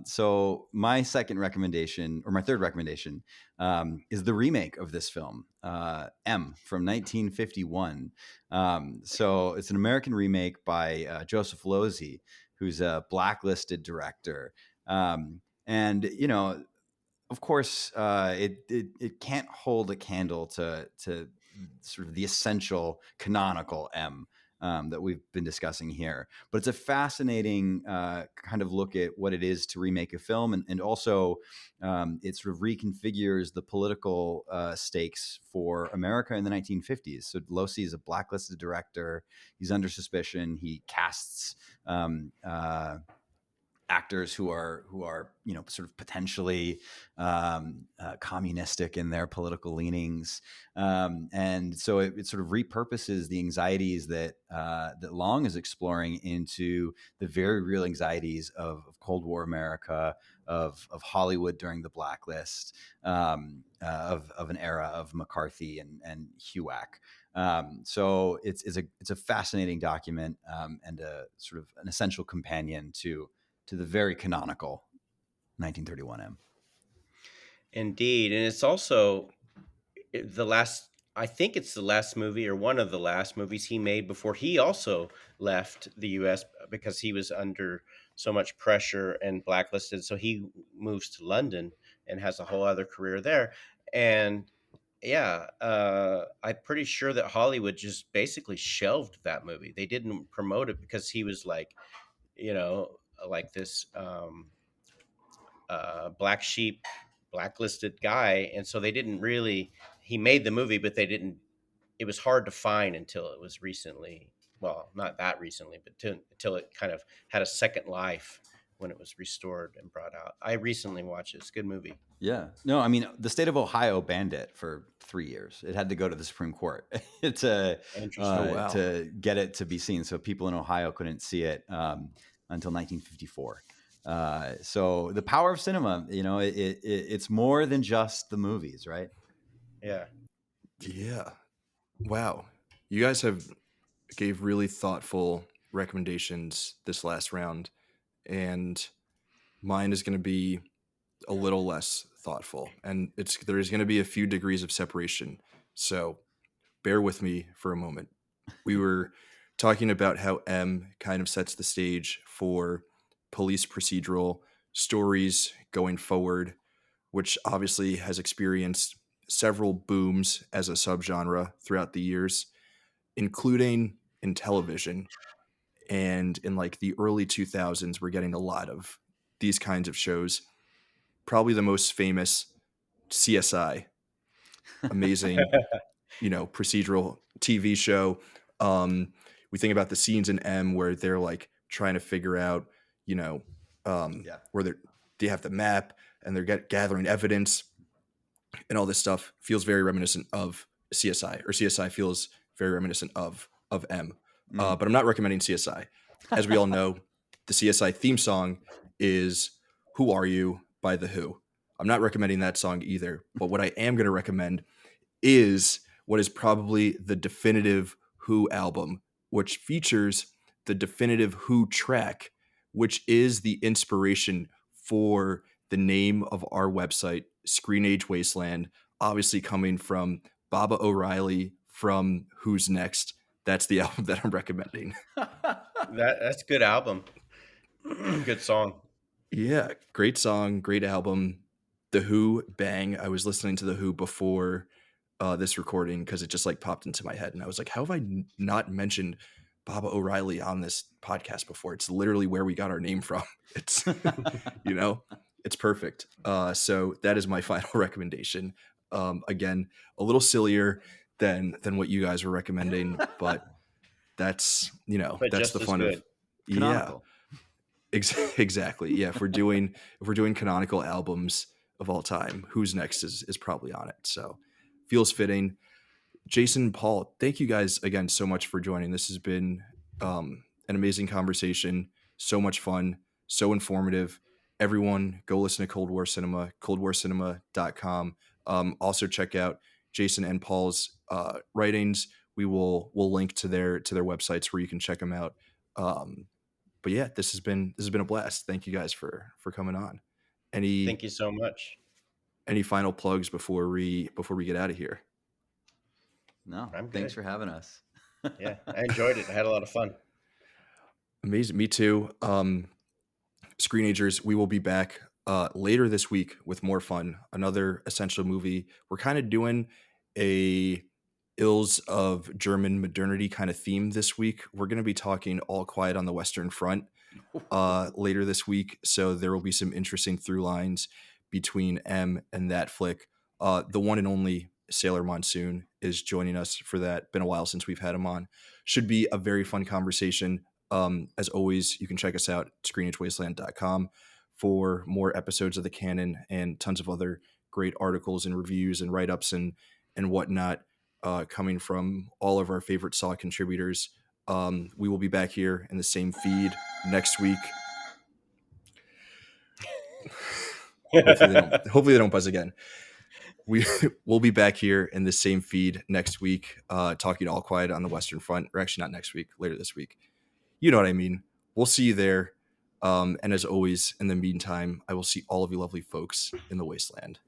So my second recommendation, or my third recommendation, is the remake of this film, M, from 1951. So it's an American remake by Joseph Losey, who's a blacklisted director. And, of course, it can't hold a candle to sort of the essential canonical M that we've been discussing here. But it's a fascinating kind of look at what it is to remake a film. And also it sort of reconfigures the political stakes for America in the 1950s. So Losey is a blacklisted director. He's under suspicion. He casts actors who are sort of potentially communistic in their political leanings, and so it sort of repurposes the anxieties that Long is exploring into the very real anxieties of Cold War America, of Hollywood during the Blacklist, of an era of McCarthy and HUAC. So it's a fascinating document, and a sort of an essential companion to the very canonical 1931 M. Indeed, and it's also the last. I think it's the last movie or one of the last movies he made before he also left the U.S. because he was under so much pressure and blacklisted. So he moves to London and has a whole other career there. And yeah, I'm pretty sure that Hollywood just basically shelved that movie. They didn't promote it because he was like, you know, like this black sheep, blacklisted guy, and so they didn't really. He made the movie, but they didn't. It was hard to find until it was recently. Well, not that recently, but until it kind of had a second life when it was restored and brought out. I recently watched it. It's a good movie. Yeah. No, I mean, the state of Ohio banned it for 3 years. It had to go to the Supreme Court to Interesting. Oh, wow. to get it to be seen. So people in Ohio couldn't see it until 1954. So the power of cinema, it's more than just the movies, right? Yeah. Yeah. Wow. You guys gave really thoughtful recommendations this last round, and mine is going to be a little less thoughtful, and there's going to be a few degrees of separation. So bear with me for a moment. We were talking about how M kind of sets the stage for police procedural stories going forward, which obviously has experienced several booms as a subgenre throughout the years, including in television. And in like the early 2000s, we're getting a lot of these kinds of shows. Probably the most famous, CSI, amazing, procedural TV show. We think about the scenes in M where they're like trying to figure out, Yeah. where they have the map and they're gathering evidence and all this stuff. Feels very reminiscent of CSI, or CSI feels very reminiscent of M. But I'm not recommending CSI. As we all know, the CSI theme song is "Who Are You" by The Who. I'm not recommending that song either, but what I am going to recommend is what is probably the definitive Who album, which features the definitive Who track, which is the inspiration for the name of our website, Screen Age Wasteland, obviously coming from Baba O'Reilly from Who's Next. That's the album that I'm recommending. That's a good album. Good song. Yeah, great song, great album. The Who, bang. I was listening to The Who before this recording because it just like popped into my head, and I was like, how have I not mentioned Baba O'Reilly on this podcast before? It's literally where we got our name from. It's it's perfect. So that is my final recommendation. Again, a little sillier than what you guys were recommending, but that's But that's just the as fun good. of Canonical. Exactly. Yeah, if we're doing canonical albums of all time, Who's Next is probably on it. So feels fitting. Jason and Paul, thank you guys again so much for joining. This has been an amazing conversation, so much fun, so informative. Everyone go listen to Cold War Cinema, coldwarcinema.com. Also check out Jason and Paul's writings. We'll link to their websites where you can check them out. But yeah, this has been a blast. Thank you guys for coming on. Thank you so much. Any final plugs before we get out of here? No, I'm thanks good. for having us. Yeah, I enjoyed it. I had a lot of fun. Amazing. Me too. Screenagers, we will be back later this week with more fun. Another essential movie. We're kind of doing a ills of German modernity kind of theme this week. We're going to be talking All Quiet on the Western Front later this week. So there will be some interesting through lines between M and that flick. The one and only Sailor Monsoon is joining us for that. Been a while since we've had him on. Should be a very fun conversation. As always, you can check us out at screenagewasteland.com for more episodes of the Canon and tons of other great articles and reviews and write-ups and whatnot coming from all of our favorite Saw contributors. We will be back here in the same feed next week. Hopefully they don't buzz again. We'll be back here in the same feed next week, talking all quiet on the Western Front, or actually not next week, later this week. You know what I mean. We'll see you there. And as always, in the meantime, I will see all of you lovely folks in the wasteland.